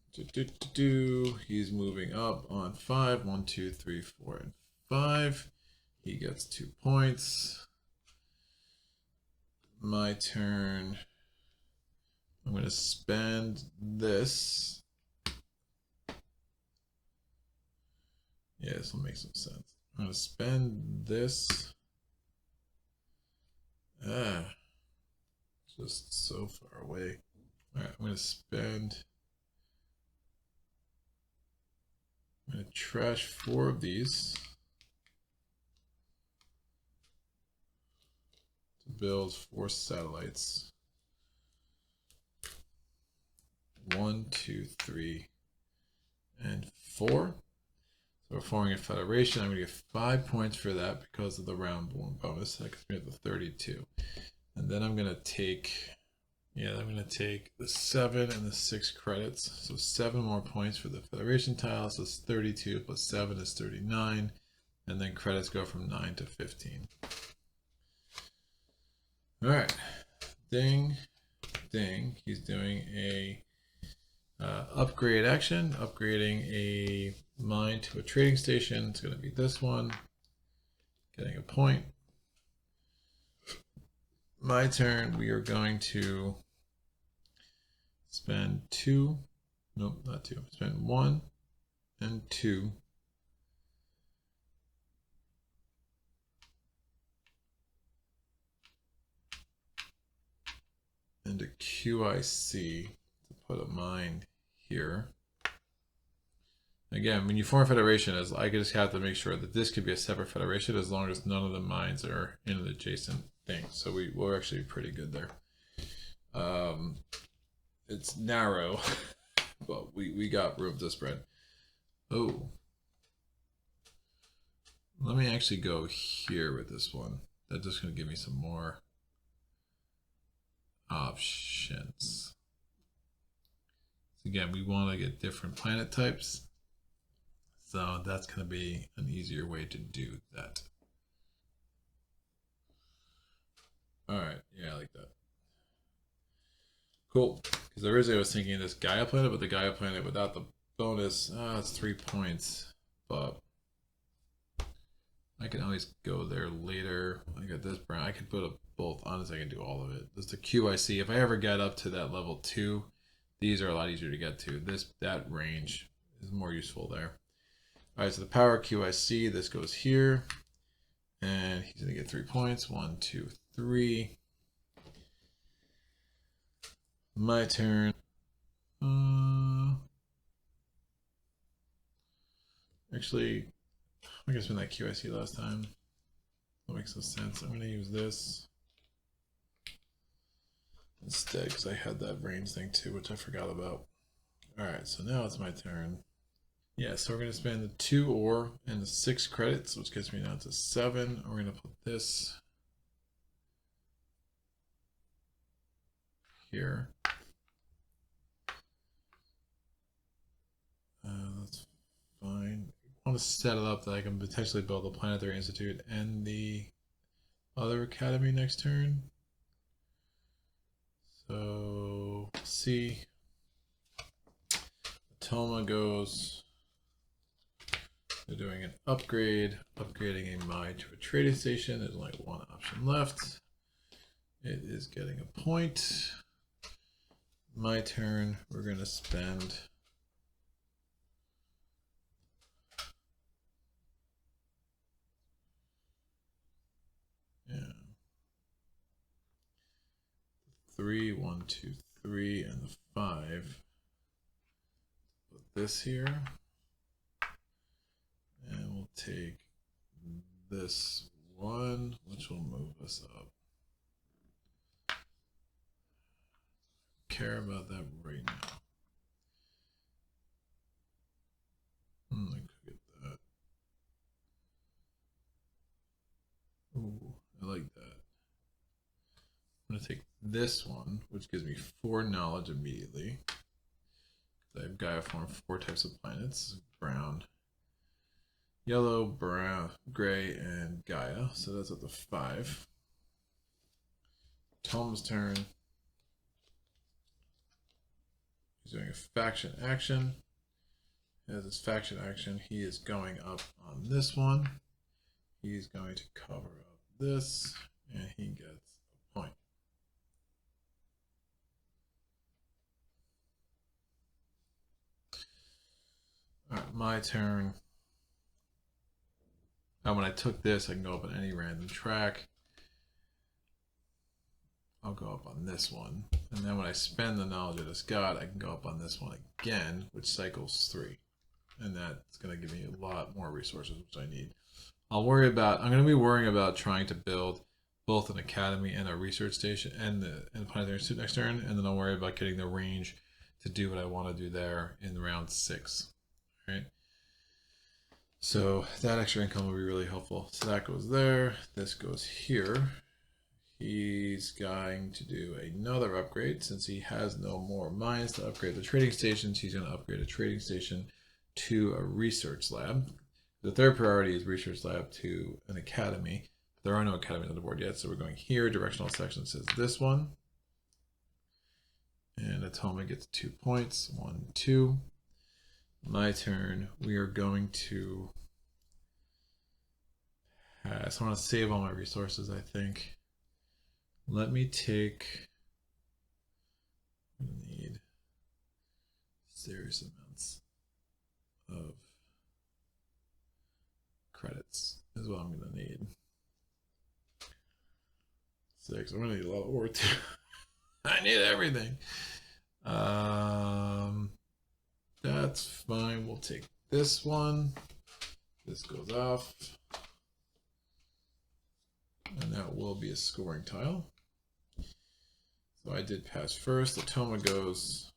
2. He's moving up on 5. 1, 2, 3, 4, and 5. He gets 2 points. My turn. I'm going to spend this. Yeah, this will make some sense. I'm going to spend this. Just so far away. All right, I'm going to spend. I'm going to trash 4 of these to build 4 satellites. 1 1, 2, 3, and 4. So we're forming a federation. I'm going to get 5 points for that because of the round 1 bonus. That gets me up to 32. And then I'm going to take, I'm going to take the 7 and the 6 credits. So 7 more points for the federation tile. So it's 32 plus 7 is 39. And then credits go from 9 to 15. All right. Ding, ding. He's doing a upgrade action, upgrading a mine to a trading station. It's going to be this one. Getting a point. My turn. We are going to spend 2. Nope, not 2. Spend 1 and 2. And a QIC to put a mine here. Again, when you form a federation, I just have to make sure that this could be a separate federation as long as none of the mines are in an adjacent thing. So we're actually pretty good there. It's narrow, but we got room to spread. Oh. Let me actually go here with this one. That's just going to give me some more options. So again, we want to get different planet types. So that's going to be an easier way to do that. All right. Yeah, I like that. Cool. Because originally I was thinking this Gaia planet, but the Gaia planet without the bonus, it's 3 points. But I can always go there later. I got this brown. I could put up both. Honestly, I can do all of it. There's the QIC. If I ever get up to that level 2, these are a lot easier to get to. That range is more useful there. All right, so the power QIC, this goes here. And he's going to get 3 points. 1, 2, 3. My turn. Actually, I guess when that QIC last time. That makes no sense. I'm going to use this instead because I had that range thing too, which I forgot about. All right, so now it's my turn. Yeah, so we're going to spend the 2 ore and the 6 credits, which gets me down to 7. We're going to put this here. That's fine. I want to set it up that I can potentially build the Planetary Institute and the other academy next turn. So, see. Atoma goes. They're doing an upgrade, upgrading a mine to a trading station. There's only one option left. It is getting a point. My turn. We're going to spend three, 1, 2, 3, and the 5. Put this here. And we'll take this one, which will move us up. Care about that right now. I could get that. Ooh, I like that. I'm gonna take this one, which gives me 4 knowledge immediately. I have Gaia form 4 types of planets: brown, yellow, brown, gray, and Gaia. So that's up to 5. Tom's turn. He's doing a faction action. As his faction action, he is going up on this one. He's going to cover up this, and he gets a point. All right, my turn. Now, when I took this, I can go up on any random track. I'll go up on this one. And then when I spend the knowledge of this god, I can go up on this one again, which cycles 3. And that's going to give me a lot more resources, which I need. I'm going to be worrying about trying to build both an academy and a research station and the planetary institute next turn. And then I'll worry about getting the range to do what I want to do there in round 6. Right. So that extra income will be really helpful. So that goes there. This goes here. He's going to do another upgrade since he has no more mines to upgrade the trading stations. He's going to upgrade a trading station to a research lab. The third priority is research lab to an academy. There are no academies on the board yet, so we're going here. Directional section says this one. And Atoma gets 2 points. 1, 2. My turn. We are going to... so I want to save all my resources, I think. Let me take... I'm going to need serious amounts of credits is what I'm going to need. 6. I'm going to need a lot of ore too. I need everything. That's fine. We'll take this one. This goes off. And that will be a scoring tile. So I did pass first. Atoma goes.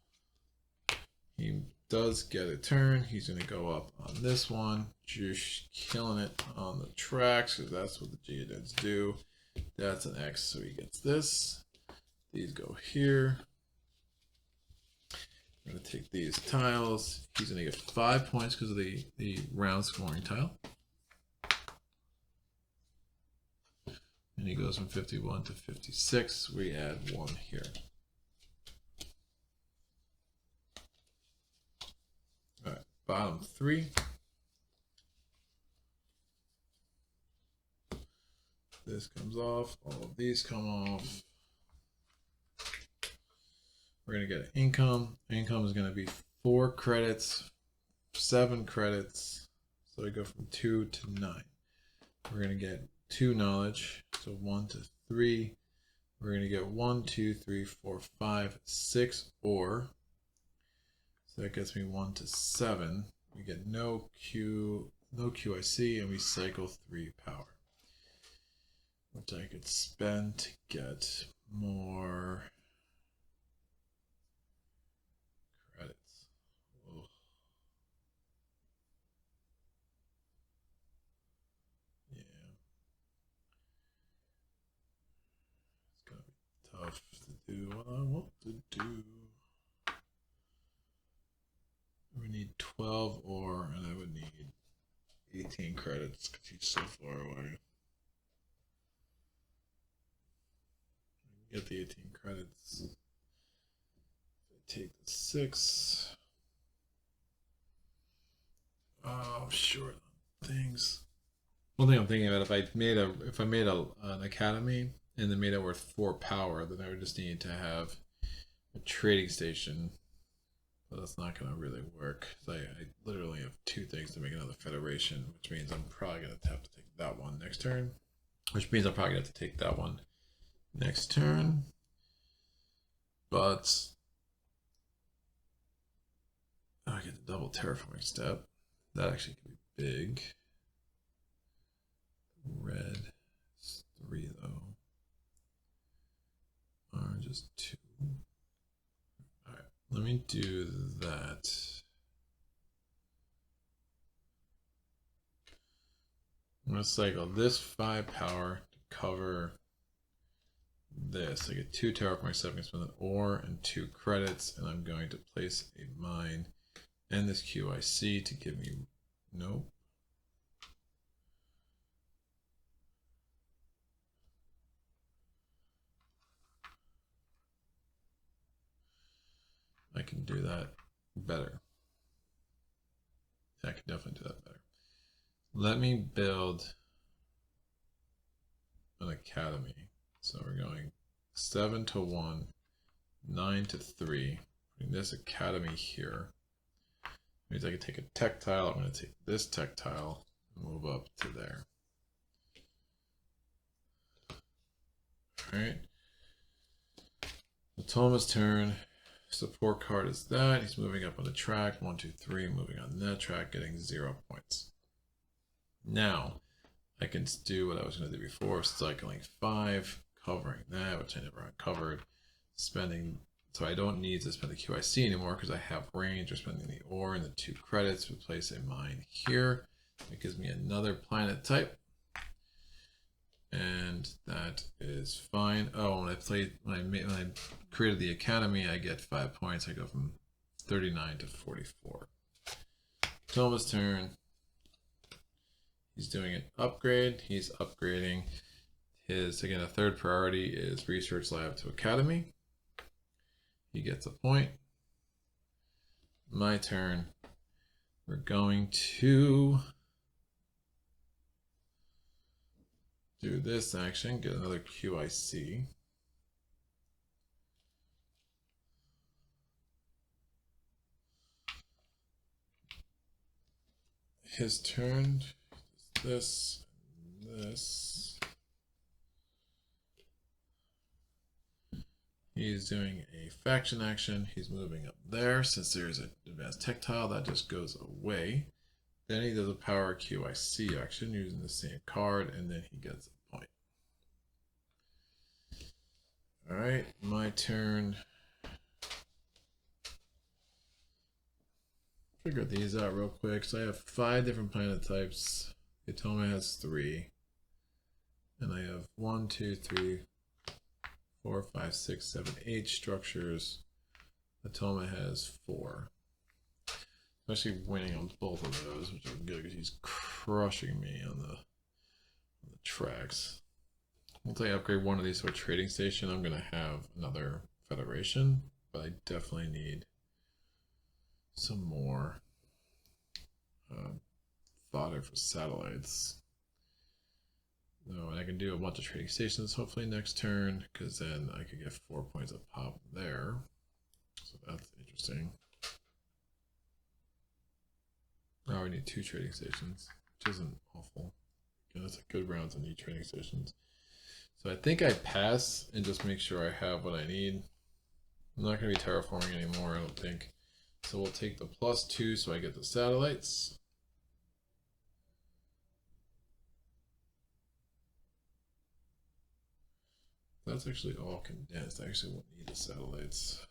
He does get a turn. He's going to go up on this one. Just killing it on the tracks because that's what the Geodens do. That's an X, so he gets this. These go here. I'm going to take these tiles. He's going to get 5 points because of the round scoring tile. And he goes from 51 to 56. We add 1 here. All right, bottom 3. This comes off. All of these come off. We're going to get income. Income is going to be 4 credits, 7 credits. So we go from 2 to 9. We're going to get 2 knowledge. So 1 to 3. We're going to get 1, 2, 3, 4, 5, 6 ore. So that gets me 1 to 7. We get no QIC, and we cycle 3 power, which I could spend to get more credits. Ugh. Yeah. It's gonna be tough to do what I want to do. We need 12 ore, and I would need 18 credits because he's so far away. Get the 18 credits. Take the 6. Oh, short on things. One thing I'm thinking about, if I made an academy and then made it worth 4 power, then I would just need to have a trading station. But that's not going to really work. I literally have 2 things to make another federation, which means I'm probably going to have to take that one next turn. Which means I'm probably going to have to take that one next turn. But I get the double terraforming step. That actually could be big. Red is 3 though. Orange is 2. Alright, let me do that. I'm going to cycle this 5 power to cover this. I get 2 terraforming, 7 spend an ore and 2 credits, and I'm going to place a mine and this QIC to give me nope. I can do that better. I can definitely do that better. Let me build an academy. So we're going 7 to 1, 9 to 3. Putting this academy here. Means I can take a tech tile. I'm going to take this tech tile and move up to there. All right. Atoma's turn. Support card is that. He's moving up on the track. 1, 2, 3. Moving on that track, getting 0 points. Now, I can do what I was going to do before, cycling 5, covering that, which I never uncovered, spending So I don't need to spend the QIC anymore because I have range. We're spending the ore and the 2 credits. We place a mine here. It gives me another planet type. And that is fine. Oh, when I created the academy, I get 5 points. I go from 39 to 44. Atoma's turn. He's doing an upgrade. He's upgrading his, again, a third priority is research lab to academy. He gets a point. My turn. We're going to do this action, get another QIC. His turn, this, this. He's doing a faction action. He's moving up there. Since there's an advanced tech tile, that just goes away. Then he does a power QIC action using the same card, and then he gets a point. All right, my turn. Figure these out real quick. So I have 5 different planet types. Atoma has 3. And I have 1, 2, 3, 4, 5, 6, 7, 8 structures. Atoma has 4. Especially winning on both of those, which are good because he's crushing me on the tracks. Once I upgrade one of these to a trading station, I'm going to have another federation, but I definitely need some more fodder for satellites. No, and I can do a bunch of trading stations hopefully next turn, because then I could get 4 points a pop there. So that's interesting. Now we need 2 trading stations, which isn't awful. Again, that's a good round to need trading stations. So I think I pass and just make sure I have what I need. I'm not going to be terraforming anymore, I don't think. So we'll take the +2 so I get the satellites. That's actually all condensed. I actually won't need the satellites.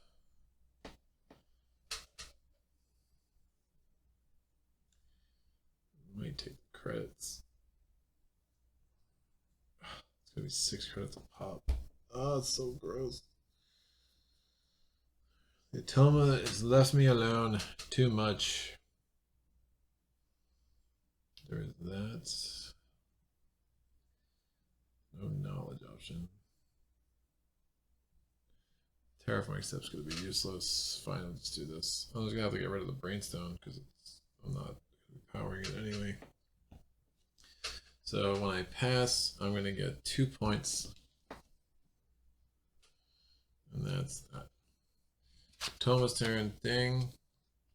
Might take the credits. It's gonna be 6 credits a pop. Oh, it's so gross. The Atoma has left me alone too much. There's that. No knowledge option. Terraforming step's gonna be useless. Fine, I'll just do this. I'm just gonna have to get rid of the Brainstone because I'm not powering it anyway. So when I pass, I'm gonna get 2 points. And that's that. Toma's turn, ding,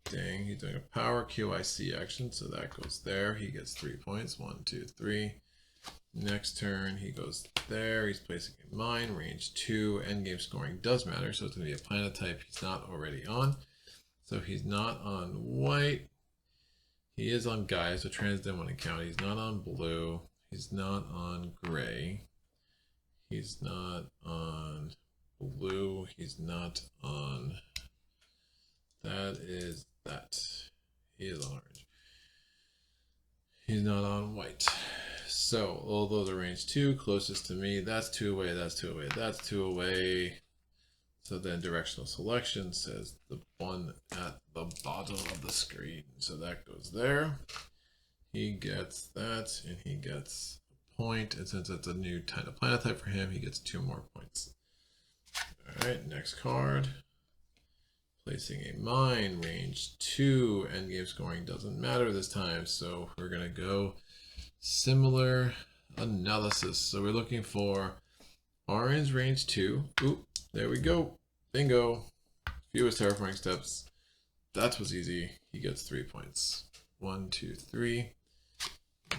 ding. He's doing a power QIC action, so that goes there. He gets 3 points, 1, 2, 3. Next turn, he goes there. He's placing a mine, range 2. Endgame scoring does matter, so it's going to be a planet type he's not already on. So he's not on white. He is on Gaia, so trans didn't want to count. He's not on blue. He's not on gray. He's not on blue. He's not on... That is that. He is on orange. He's not on white. So all those are range 2, closest to me. That's 2 away, that's 2 away, that's 2 away. So then directional selection says the one at the bottom of the screen. So that goes there. He gets that, and he gets a point. And since it's a new kind of planet type for him, he gets 2 more points. All right, next card. Placing a mine, range 2, endgame scoring doesn't matter this time, so we're gonna go similar analysis. So we're looking for orange, range 2. Oop, there we go. Bingo. Fewest terraforming steps. That was easy. He gets 3 points. 1, 2, 3.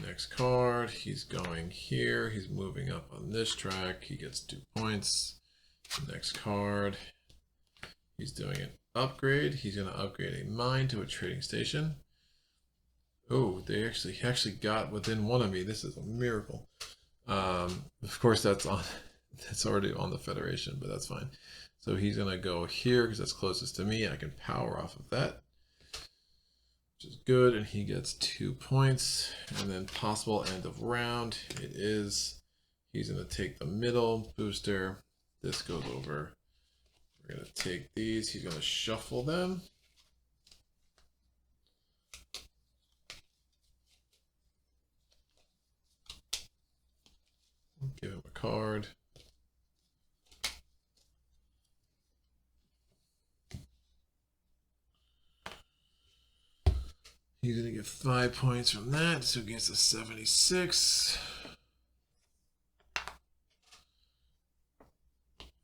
Next card, he's going here. He's moving up on this track. He gets 2 points. Next card, he's doing an upgrade. He's going to upgrade a mine to a trading station. Oh, he actually got within one of me. This is a miracle. Of course, that's on It's already on the Federation, but that's fine. So he's gonna go here because that's closest to me. I can power off of that, which is good, and he gets 2 points. And then possible end of round, it is, he's gonna take the middle booster. This goes over. We're gonna take these, he's gonna shuffle them. Give him a card. He's going to get 5 points from that, so against a 76.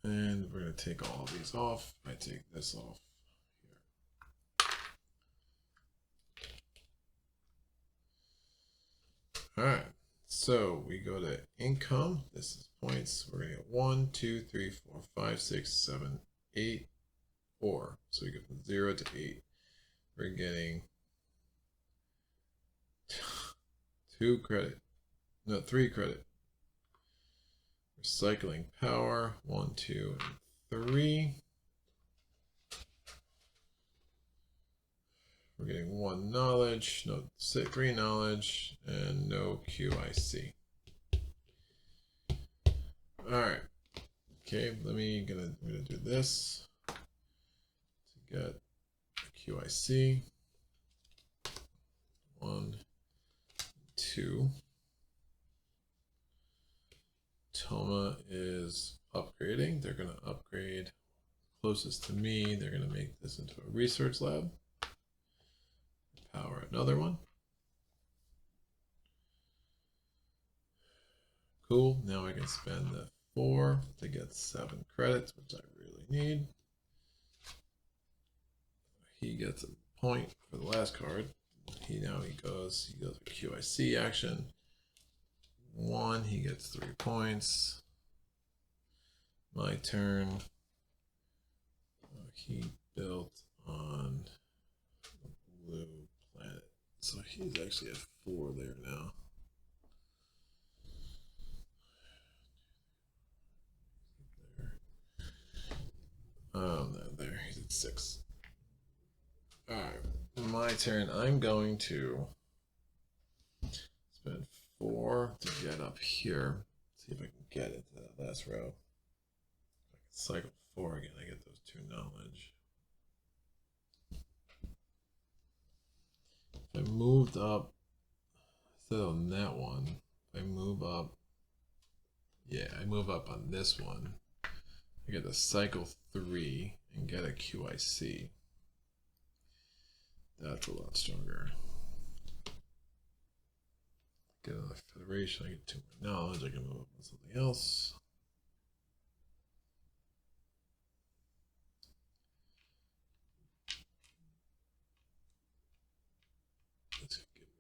And we're going to take all of these off. I take this off here. All right, so we go to income. This is points. We're going to get 1, 2, 3, 4, 5, 6, 7, 8, 4. So we go from 0 to 8. We're getting 2 credit. No, 3 credit. Recycling power, 1, 2, and 3. We're getting 1 knowledge, no 3 knowledge, and no QIC. All right. Okay, I'm gonna do this to get a QIC. 1, 2. Atoma is upgrading. They're going to upgrade closest to me. They're going to make this into a research lab. Power another one. Cool. Now I can spend the 4 to get 7 credits, which I really need. He gets a point for the last card. He goes a QIC action. 1, he gets 3 points. My turn. He built on the blue planet, so he's actually at 4 there now. No, there he's at 6. All right, my turn. I'm going to spend 4 to get up here. See if I can get it to that last row. If I can cycle 4 again, I get those 2 knowledge. If I moved up, instead on that one, if I move up, yeah, I move up on this one, I get to cycle 3 and get a QIC. That's a lot stronger. Get another Federation, I get 2 more knowledge, I can move up on something else. Let's give me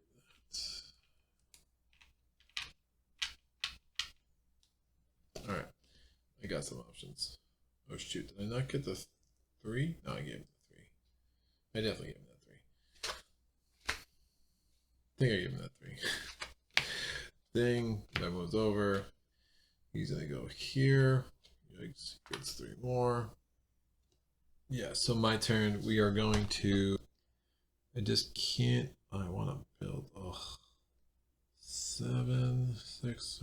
that. Alright, I got some options. Oh shoot, did I not get the 3? No, I gave him the 3. I definitely gave him that 3. I think I gave him that 3. Thing that moves over. He's gonna go here. Yikes, gets 3 more. Yeah, so my turn. We are going to. I just can't. I want to build. Oh, 7, 6,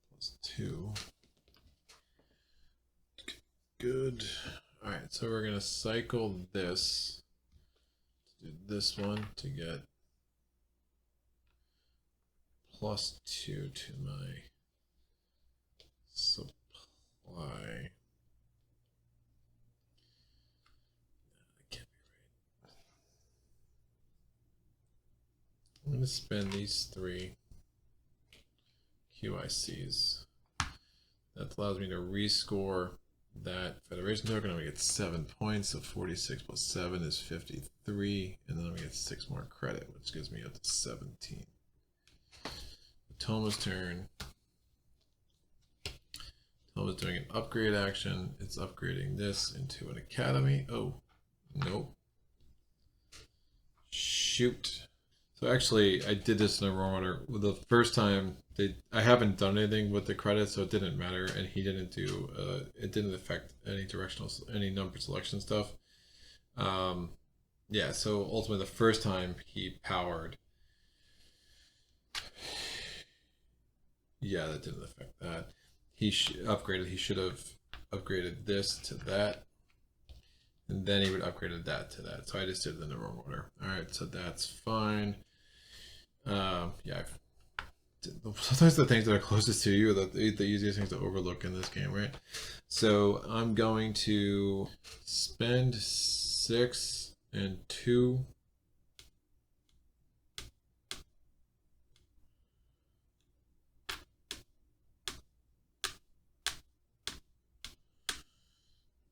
plus 2. Good. All right, so we're gonna cycle this. Do this one to get +2 to my supply. That can't be right. I'm going to spend these 3 QICs. That allows me to rescore that Federation token. I'm going to get 7 points, so 46 plus 7 is 53, and then I'm going to get 6 more credit, which gives me up to 17. Atoma's turn. Atoma's doing an upgrade action. It's upgrading this into an academy. Oh, nope. Shoot. So actually, I did this in a wrong order. The first time I haven't done anything with the credits, so it didn't matter, and he didn't do. It didn't affect any number selection stuff. Yeah. So ultimately, the first time he powered. Yeah, that didn't affect that. He upgraded. He should have upgraded this to that, and then he would upgraded that to that. So I just did it in the wrong order. All right, so that's fine. Yeah. Sometimes the things that are closest to you are the easiest things to overlook in this game, right? So I'm going to spend 6 and 2.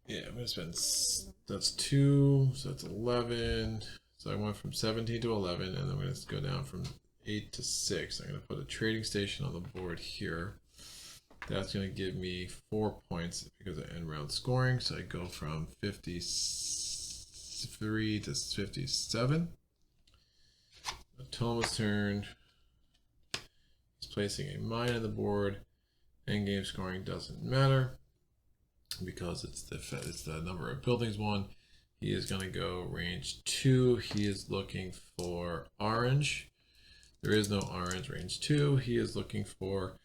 Yeah, I'm gonna spend. That's 2, so that's 11. So I went from 17 to 11, and I'm gonna go down from 8 to 6. I'm gonna put a trading station on the board here. That's gonna give me 4 points because of end round scoring. So I go from 53 to 57. Atoma's turn. He's placing a mine on the board. End game scoring doesn't matter because it's the number of buildings won. He is going to go range 2. He is looking for orange. There is no orange range 2. He is looking for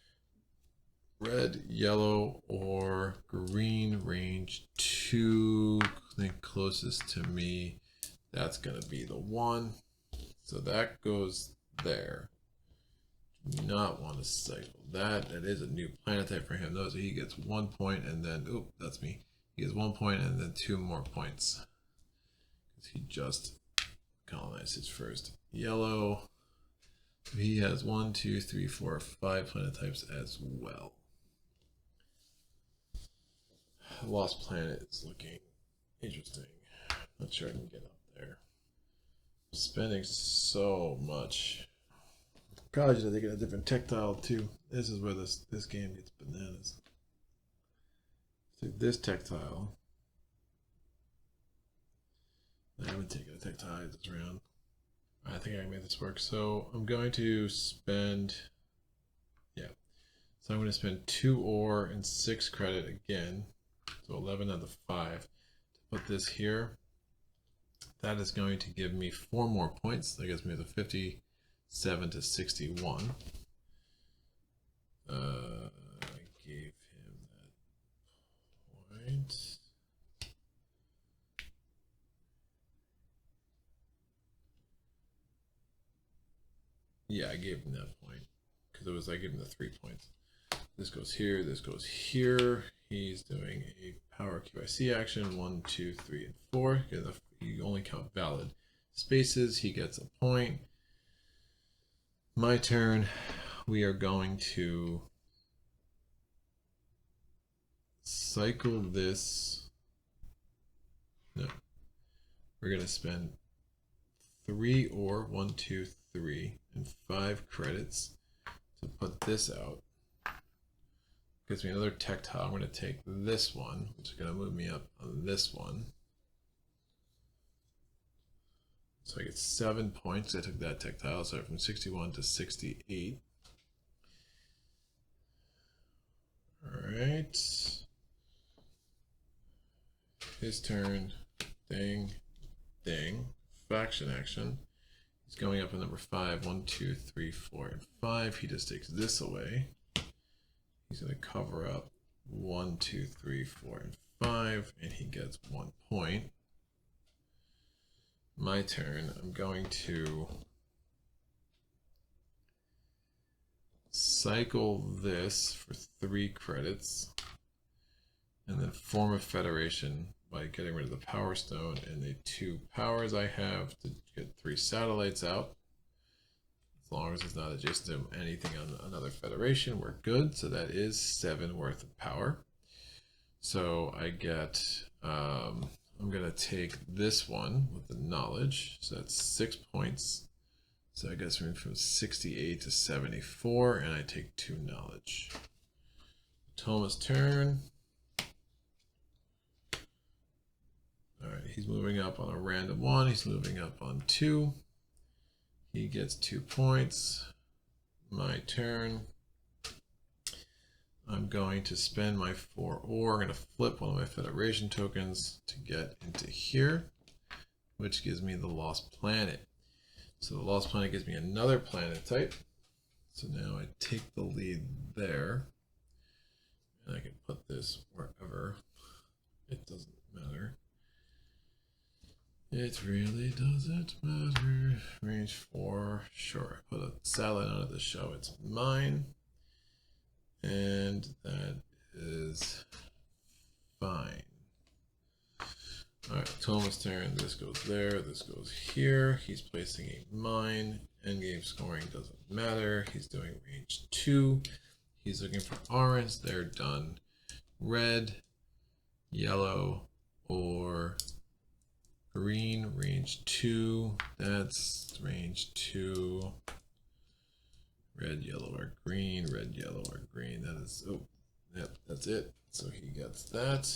red, yellow, or green range 2. I think closest to me, that's going to be the 1. So that goes there. Do not want to cycle that. That is a new planet type for him. Notice he gets 1 point and then, oh, that's me. He gets 1 point and then 2 more points. Because he just colonized his first yellow. He has 1, 2, 3, 4, 5 planet types as well. Lost Planet is looking interesting. Not sure I can get up there. Spending so much. Probably should have taken a different tactile too. This is where this game gets bananas. So this tactile. I haven't taken a tactile this round. I think I can make this work. So I'm going to spend, yeah. So I'm going to spend 2 ore and 6 credit again. So 11 out of 5 to put this here. That is going to give me 4 more points. That gets me to 57 to 61. I gave him that point. Yeah, I gave him that point because I gave him the 3 points. This goes here. This goes here. He's doing a power QIC action. 1, 2, 3, and 4. You only count valid spaces. He gets a point. My turn. We are going to cycle this. No. We're going to spend 3 ore, 1, 2, 3, and 5 credits to put this out. Gives me another tactile. I'm going to take this one, which is going to move me up on this one. So I get 7 points. I took that tactile, so from 61 to 68. All right. His turn. Ding, ding. Faction action. He's going up at number 5. 1, 2, 3, 4, and 5. He just takes this away. He's going to cover up 1, 2, 3, 4, and 5, and he gets 1 point. My turn. I'm going to cycle this for 3 credits, and then form a federation by getting rid of the power stone and the 2 powers I have to get 3 satellites out. As long as it's not adjacent to anything on another federation, we're good. So that is 7 worth of power. So I get, I'm going to take this one with the knowledge. So that's 6 points. So I guess we're from 68 to 74, and I take 2 knowledge. Atoma's turn. All right, he's moving up on a random 1. He's moving up on 2. He gets 2 points. My turn. I'm going to spend my 4 ore. I'm going to flip one of my Federation tokens to get into here, which gives me the Lost Planet. So the Lost Planet gives me another planet type. So now I take the lead there. And I can put this wherever. It doesn't matter. It really doesn't matter. Range 4. Sure. Put a satellite on it to show it's mine. And that is fine. Alright, Atoma's turn. This goes there. This goes here. He's placing a mine. Endgame scoring doesn't matter. He's doing range 2. He's looking for orange. They're done. Red, yellow, or green. Range 2. That's range 2. Red, yellow, or green. Red, yellow, or green. That is, oh, yep, that's it. So he gets that.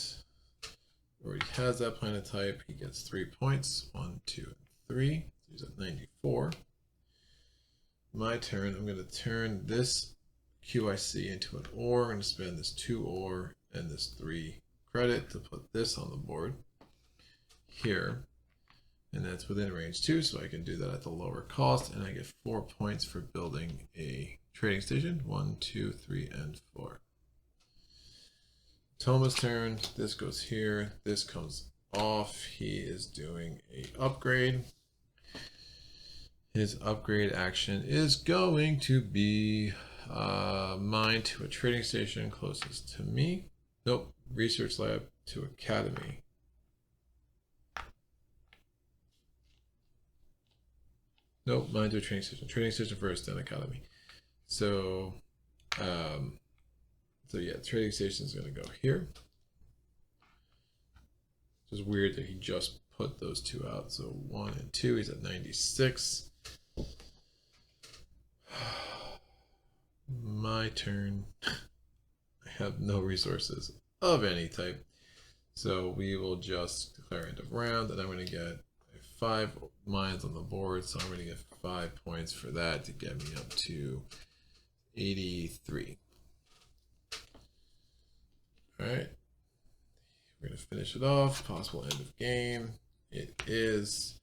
Already has that planet type. He gets 3 points. 1, 2, and 3. He's at 94. My turn. I'm going to turn this QIC into an ore. I'm going to spend this 2 ore and this 3 credit to put this on the board here. And that's within range 2, so I can do that at the lower cost. And I get 4 points for building a trading station. 1, 2, 3, and 4. Toma's turn. This goes here. This comes off. He is doing a upgrade. His upgrade action is going to be mine to a trading station closest to me. Nope. Research lab to academy. Nope. Mine to a trading station. Trading station first, then academy. So, so yeah, trading station is going to go here. It's just weird that he just put those 2 out. So 1 and 2, he's at 96. My turn. I have no resources of any type. So we will just declare end of round, and I'm going to get 5 mines on the board. So I'm going to get 5 points for that to get me up to 83. All right. We're going to finish it off. Possible end of game. It is.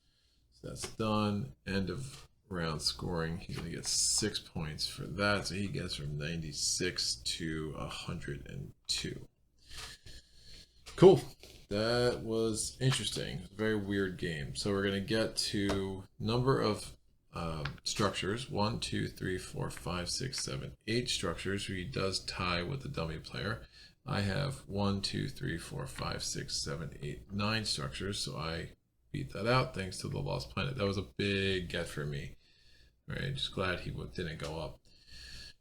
So that's done. End of round scoring. He's going to get 6 points for that. So he gets from 96 to 102. Cool. That was interesting. It was a very weird game. So we're going to get to number of structures. 1, 2, 3, 4, 5, 6, 7, 8 structures. He does tie with the dummy player. I have 1, 2, 3, 4, 5, 6, 7, 8, 9 structures. So I beat that out thanks to the Lost Planet. That was a big get for me. All right, just glad he didn't go up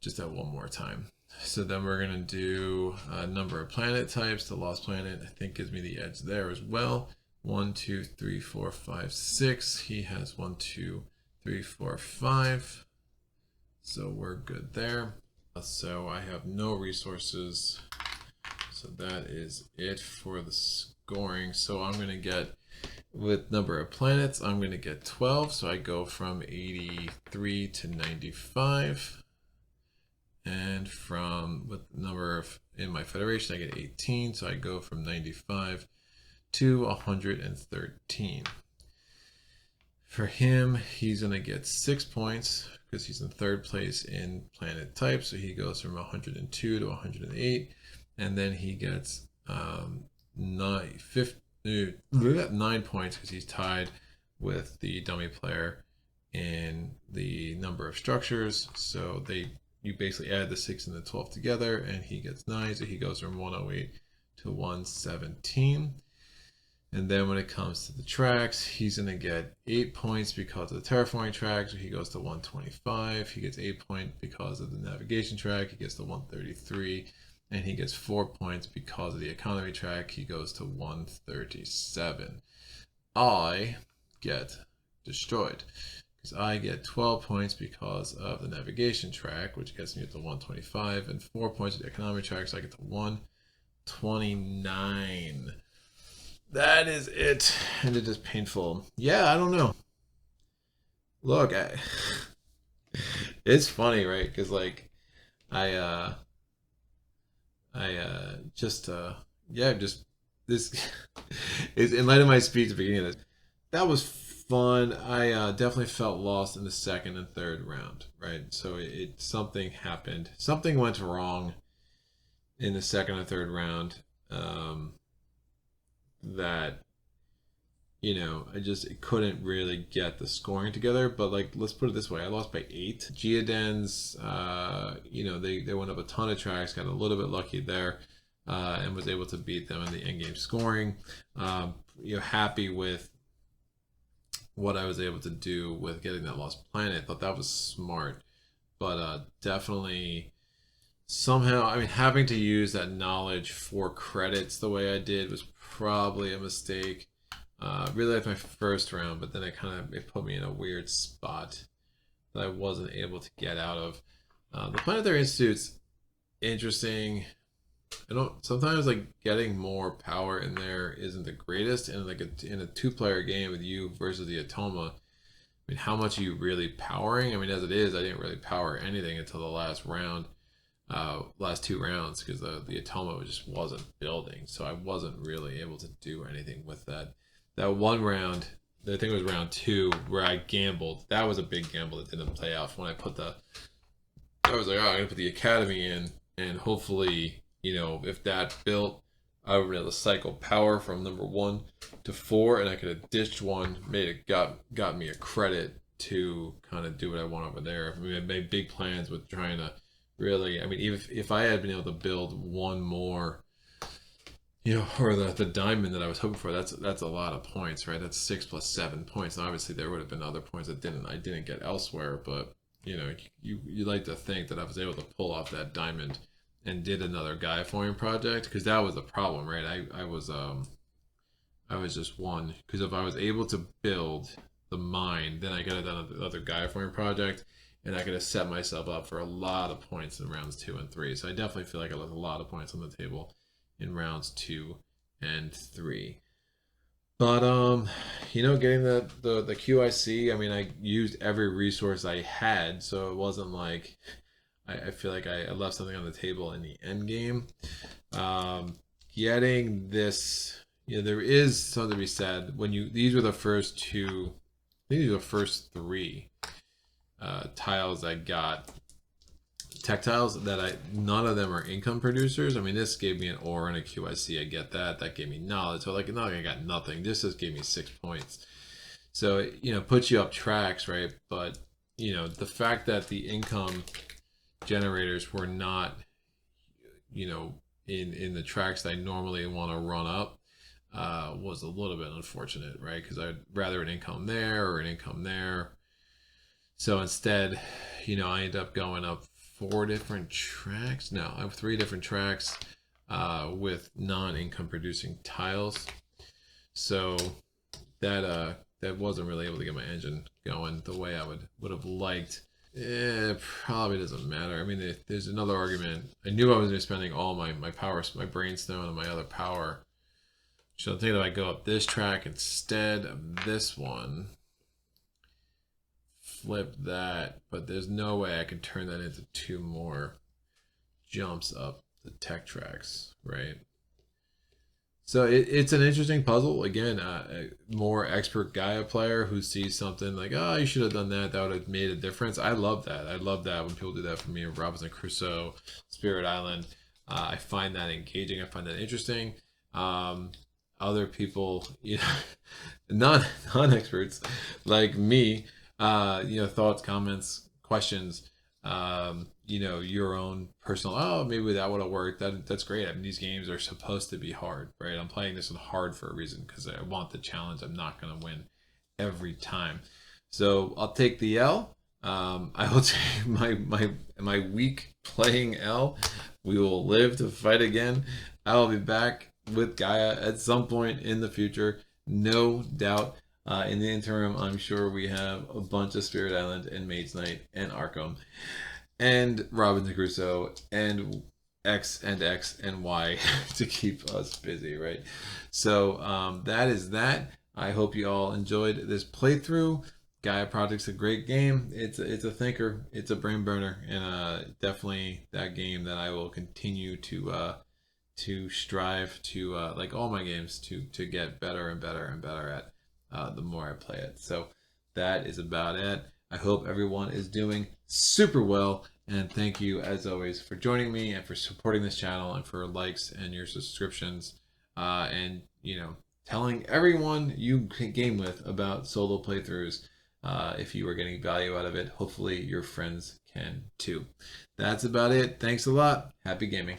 just that one more time. So then we're going to do a number of planet types. The Lost Planet, I think, gives me the edge there as well. 1, 2, 3, 4, 5, 6. He has 1, 2, 3, 4, 5. So we're good there. So I have no resources. So that is it for the scoring. So I'm going to get, with number of planets, I'm going to get 12. So I go from 83 to 95. And from with the number of in my federation, I get 18. So I go from 95 to 113. For him, he's going to get 6 points because he's in 3rd place in planet type. So he goes from 102 to 108. And then he gets 9 points because he's tied with the dummy player in the number of structures. So you basically add the 6 and the 12 together, and he gets 9. So he goes from 108 to 117. And then when it comes to the tracks, he's going to get 8 points because of the terraforming track. So he goes to 125. He gets 8 points because of the navigation track. He gets to 133. And he gets 4 points because of the economy track. He goes to 137. I get destroyed because I get 12 points because of the navigation track, which gets me up to 125, and 4 points of the economy track, so I get to 129. That is it, and it is painful. Yeah, I don't know. Look, it's funny, right? Because like I just yeah, just this is in light of my speech at the beginning of this. That was fun. I definitely felt lost in the second and third round, right? So something happened. Something went wrong in the second and third round. That I just couldn't really get the scoring together. But like, let's put it this way: I lost by 8. Geodens, they went up a ton of tracks, got a little bit lucky there, and was able to beat them in the end game scoring. Happy with what I was able to do with getting that lost planet. Thought that was smart, but definitely somehow, I mean, having to use that knowledge for credits the way I did was probably a mistake. Really liked my first round, but then it put me in a weird spot that I wasn't able to get out of. The Planetary Institute's interesting. I don't sometimes like getting more power in there isn't the greatest, and like in a two-player game with you versus the Atoma. I mean, how much are you really powering? I mean, as it is, I didn't really power anything until the last round, last 2 rounds, because the Atoma just wasn't building, so I wasn't really able to do anything with that. That one round, I think it was round 2, where I gambled. That was a big gamble that didn't play out. When I was like, oh, I'm gonna put the Academy in, and hopefully, if that built, I would be able to cycle power from number 1 to 4, and I could have ditched one, got me a credit to kind of do what I want over there. I mean, I made big plans with trying to really. I mean, even if I had been able to build one more, or the diamond that I was hoping for, that's a lot of points, right? That's 6 plus 7 points. And obviously, there would have been other points I didn't get elsewhere, but you like to think that I was able to pull off that diamond and did another Gaia project, because that was the problem, right? I was just one, because if I was able to build the mine, then I could have done another Gaia project, and I could have set myself up for a lot of points in rounds 2 and 3. So I definitely feel like I left a lot of points on the table in rounds 2 and 3. But getting the QIC, I mean, I used every resource I had, so it wasn't like I feel like I left something on the table in the end game. Getting this, there is something to be said when these were the first 2. I think these were the first 3 tiles I got, tech tiles that none of them are income producers. I mean, this gave me an ore and a QIC. I get that. That gave me knowledge. So like, not like I got nothing. This just gave me 6 points. So puts you up tracks, right? But the fact that the income generators were not, in the tracks that I normally want to run up, was a little bit unfortunate, right? Because I'd rather an income there or an income there. So instead, I ended up going up 4 different tracks. No, I have 3 different tracks with non-income producing tiles. So that wasn't really able to get my engine going the way I would have liked. It probably doesn't matter. I mean, there's another argument. I knew I was going to be spending all my power, my Brainstone, and my other power. So I think that I go up this track instead of this one, flip that, but there's no way I can turn that into 2 more jumps up the tech tracks, right? So it's an interesting puzzle. Again, a more expert Gaia player who sees something like, oh, you should have done that. That would have made a difference. I love that. I love that when people do that for me. Robinson Crusoe, Spirit Island. I find that engaging. I find that interesting. Other people, non-experts like me, thoughts, comments, questions, your own personal, oh, maybe that would have worked. That's great. I mean, these games are supposed to be hard, right? I'm playing this one hard for a reason, because I want the challenge. I'm not going to win every time. So I'll take the L. I will take my week playing L. We will live to fight again. I will be back with Gaia at some point in the future, no doubt. In the interim, I'm sure we have a bunch of Spirit Island and Maid's Night and Arkham and Robinson Crusoe and X and Y to keep us busy, right? So that is that. I hope you all enjoyed this playthrough. Gaia Project's a great game. It's a thinker. It's a brain burner, and definitely that game that I will continue to strive to like all my games to get better and better and better at the more I play it. So that is about it. I hope everyone is doing super well, and thank you as always for joining me and for supporting this channel and for likes and your subscriptions, and telling everyone you game with about solo playthroughs. If you are getting value out of it, hopefully your friends can too. That's about it. Thanks a lot. Happy gaming.